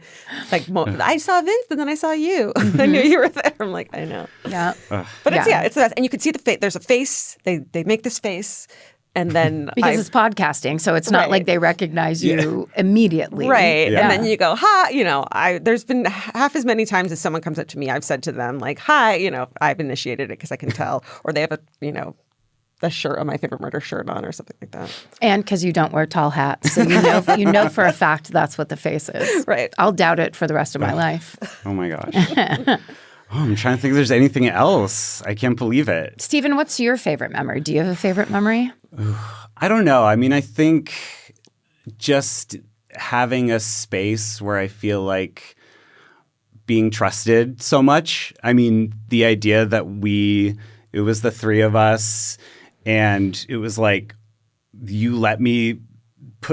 Like I saw Vince and then I saw you. I knew you were there. I'm like, I know. Yeah. But it's the best. And you can see the face. There's a face. They make this face. And then because it's podcasting, so it's not like they recognize you immediately. Right. Yeah. And then you go, hi, there's been half as many times as someone comes up to me, I've said to them, like, hi, I've initiated it because I can tell. Or they have a shirt, my favorite murder shirt on, or something like that. And because you don't wear tall hats, so you know for a fact that's what the face is. Right. I'll doubt it for the rest of my life. Oh my gosh. I'm trying to think if there's anything else. I can't believe it. Stephen, what's your favorite memory? Do you have a favorite memory? I don't know. I mean, I think just having a space where I feel like being trusted so much. I mean, the idea that it was the three of us. And it was like, you let me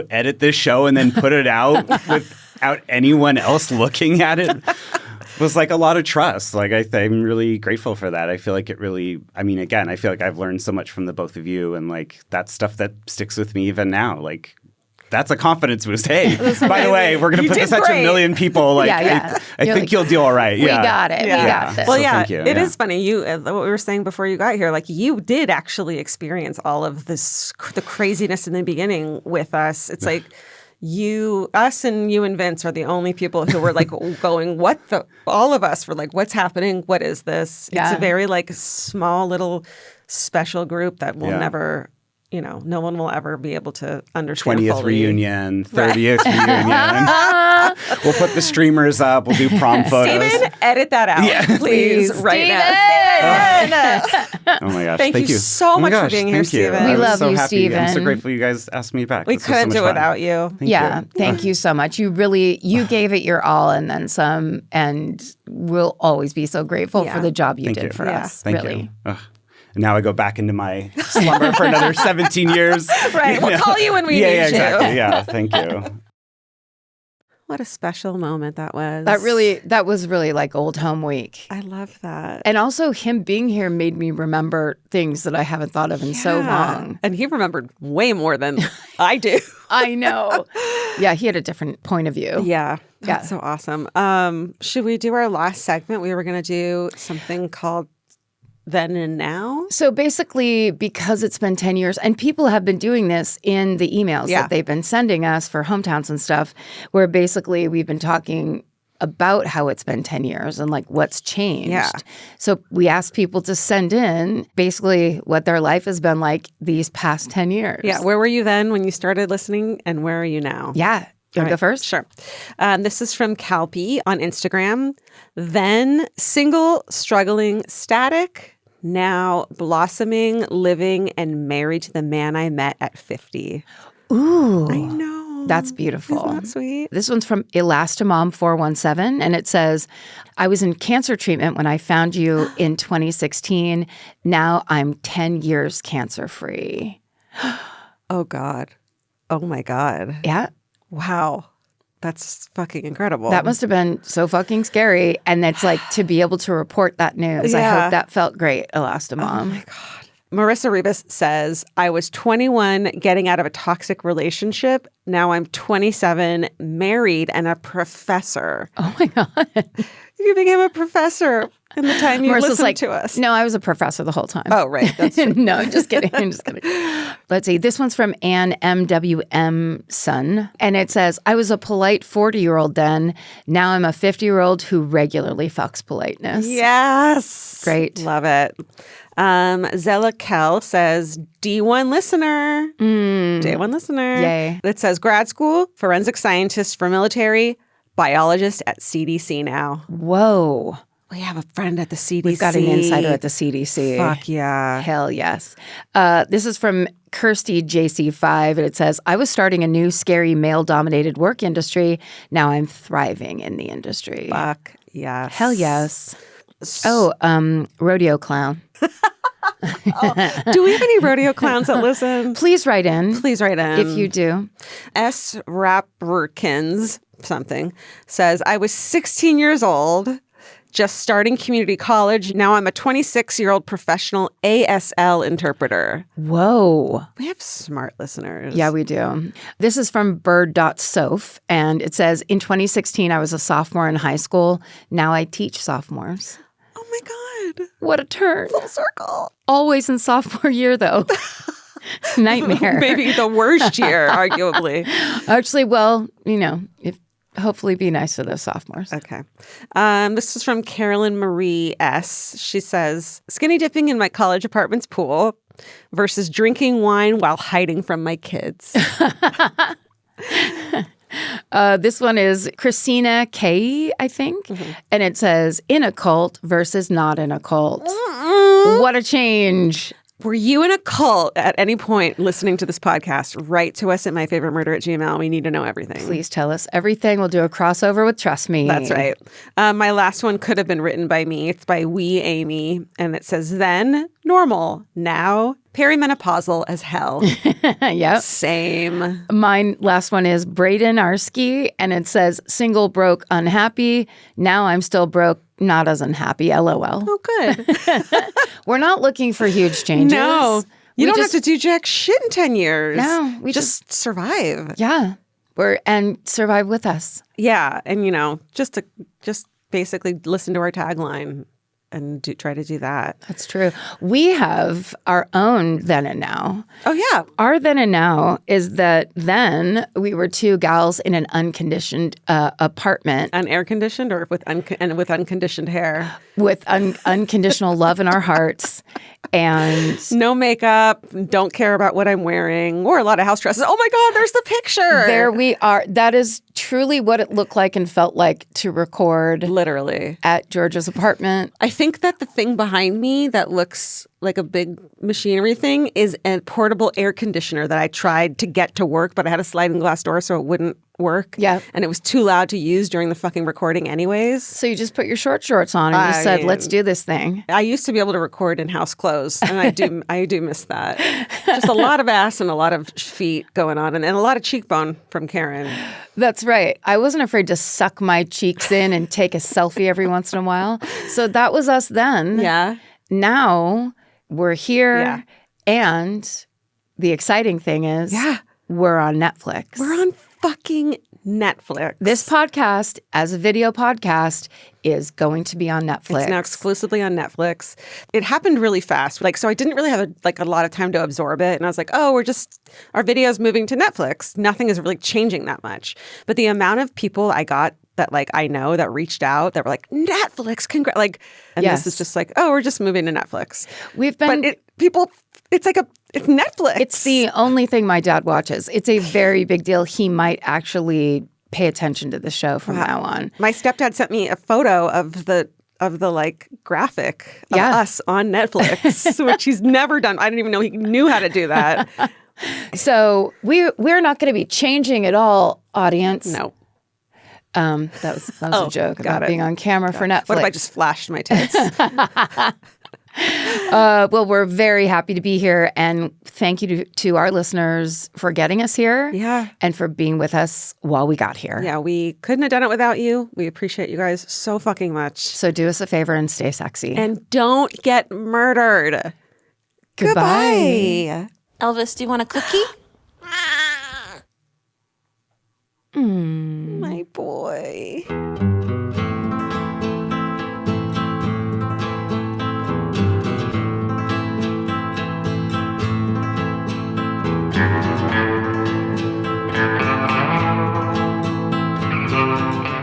edit this show and then put it out without anyone else looking at it. It was like a lot of trust. Like I'm really grateful for that. I feel like it really, I mean, again, I feel like I've learned so much from the both of you, and like that's stuff that sticks with me even now. Like that's a confidence boost. Hey, by the way, we're going to put this out to 1 million people. Like, I think you'll do all right. We got it. We got this. Well, it is funny. You, what we were saying before you got here, like you did actually experience all of this, the craziness in the beginning with us. It's like us and you and Vince are the only people who were like going, all of us were like, what's happening? What is this? It's a very like small little special group that will never... no one will ever be able to understand 20th fully. Reunion, 30th reunion. We'll put the streamers up. We'll do prom photos. Steven, edit that out, please, right now. Oh my gosh. Thank you so much for being here, Steven. We love you, happy. Steven. I'm so grateful you guys asked me back. We couldn't do it without you. Thank you. Thank you so much. You gave it your all and then some, and we'll always be so grateful for the job you did for us. Thank really. you. And now I go back into my slumber for another 17 years. Right. We'll call you when we need you. Exactly. Yeah. Thank you. What a special moment that was. That was really like old home week. I love that. And also him being here made me remember things that I haven't thought of in so long. And he remembered way more than I do. I know. Yeah, he had a different point of view. Yeah. That's so awesome. Should we do our last segment? We were going to do something called Then and Now. So basically, because it's been 10 years, and people have been doing this in the emails that they've been sending us for hometowns and stuff, where basically we've been talking about how it's been 10 years and like what's changed. Yeah. So we asked people to send in basically what their life has been like these past 10 years. Yeah. Where were you then when you started listening, and where are you now? Yeah. You want to go first? Sure. This is from Calpy on Instagram. Then single, struggling, static. Now blossoming, living, and married to the man I met at 50. Ooh. I know. That's beautiful. Isn't that sweet? This one's from Elastomom417, and it says, I was in cancer treatment when I found you in 2016. Now I'm 10 years cancer-free. Oh, God. Oh, my God. Yeah. Wow. That's fucking incredible. That must have been so fucking scary. And it's like to be able to report that news. I hope that felt great, Elastomom. Oh, my God. Marissa Rebus says, I was 21 getting out of a toxic relationship. Now I'm 27, married, and a professor. Oh, my God. You became a professor in the time you Marissa's listened to us. No, I was a professor the whole time. Oh, right. That's true. No, just kidding. I'm just kidding. Let's see. This one's from Ann MWM Son. And it says, I was a polite 40-year-old then. Now I'm a 50-year-old who regularly fucks politeness. Yes. Great. Love it. Zella Kell says, D1 listener. Day one listener. Yay. It says grad school, forensic scientist for military, biologist at CDC now. Whoa. We have a friend at the CDC. We've got an insider at the CDC. Fuck yeah. Hell yes. This is from Kirsty JC5, and it says, I was starting a new scary male-dominated work industry. Now I'm thriving in the industry. Fuck yes. Hell yes. Oh, rodeo clown. Do we have any rodeo clowns that listen? Please write in. Please write in. If you do. S. Rapperkins something says, I was 16 years old, just starting community college. Now I'm a 26-year-old professional ASL interpreter. Whoa. We have smart listeners. Yeah, we do. This is from bird.soph, and it says, in 2016, I was a sophomore in high school. Now I teach sophomores. Oh my God. What a turn. Full circle. Always in sophomore year, though. Nightmare. Maybe the worst year, arguably. Actually, well, hopefully be nice to those sophomores. Okay. This is from Carolyn Marie S. She says, skinny dipping in my college apartment's pool versus drinking wine while hiding from my kids. This one is Christina K, I think. Mm-hmm. And it says, in a cult versus not in a cult. Mm-mm. What a change. Were you in a cult at any point listening to this podcast? Write to us at myfavoritemurder@gmail. We need to know everything. Please tell us everything. We'll do a crossover with Trust Me. That's right. My last one could have been written by me. It's by Wee Amy. And it says, then normal. Now perimenopausal as hell. Yep. Same. Mine last one is Braden Arski. And it says, single, broke, unhappy. Now I'm still broke. Not as unhappy, LOL. Oh, good. We're not looking for huge changes. No. You don't have to do jack shit in 10 years. No. We just survive. Yeah. And survive with us. Yeah. And, just basically listen to our tagline and try to do that. That's true. We have our own then and now. Oh, yeah. Our then and now is that then we were two gals in an unconditioned apartment. Unair-conditioned or with unconditioned hair? With unconditional love in our hearts. And no makeup, don't care about what I'm wearing, or a lot of house dresses. Oh my God, there's the picture. There we are. That is truly what it looked like and felt like to record. Literally. At Georgia's apartment. I think that the thing behind me that looks like a big machinery thing is a portable air conditioner that I tried to get to work, but I had a sliding glass door so it wouldn't work. Yeah. And it was too loud to use during the fucking recording anyways. So you just put your shorts on and you said, let's do this thing. I used to be able to record in house clothes, and I do miss that. Just a lot of ass and a lot of feet going on, and a lot of cheekbone from Karen. That's right. I wasn't afraid to suck my cheeks in and take a selfie every once in a while. So that was us then. Yeah. Now we're here, and the exciting thing is we're on Netflix. We're on fucking Netflix. This podcast, as a video podcast, is going to be on Netflix. It's now exclusively on Netflix. It happened really fast. So I didn't really have a lot of time to absorb it. And I was like, oh, our video's moving to Netflix. Nothing is really changing that much. But the amount of people I got that I know that reached out that were like, Netflix, this is just like, oh, we're just moving to Netflix. We've been... But it's Netflix. It's the only thing my dad watches. It's a very big deal. He might actually pay attention to the show from now on. My stepdad sent me a photo of the graphic of us on Netflix, which he's never done. I didn't even know he knew how to do that. So we're not going to be changing at all, audience. No. That was a joke about being on camera for Netflix. What if I just flashed my tits? Well, we're very happy to be here, and thank you to our listeners for getting us here and for being with us while we got here. Yeah, we couldn't have done it without you. We appreciate you guys so fucking much. So do us a favor and stay sexy. And don't get murdered. Goodbye. Elvis, do you want a cookie? My boy.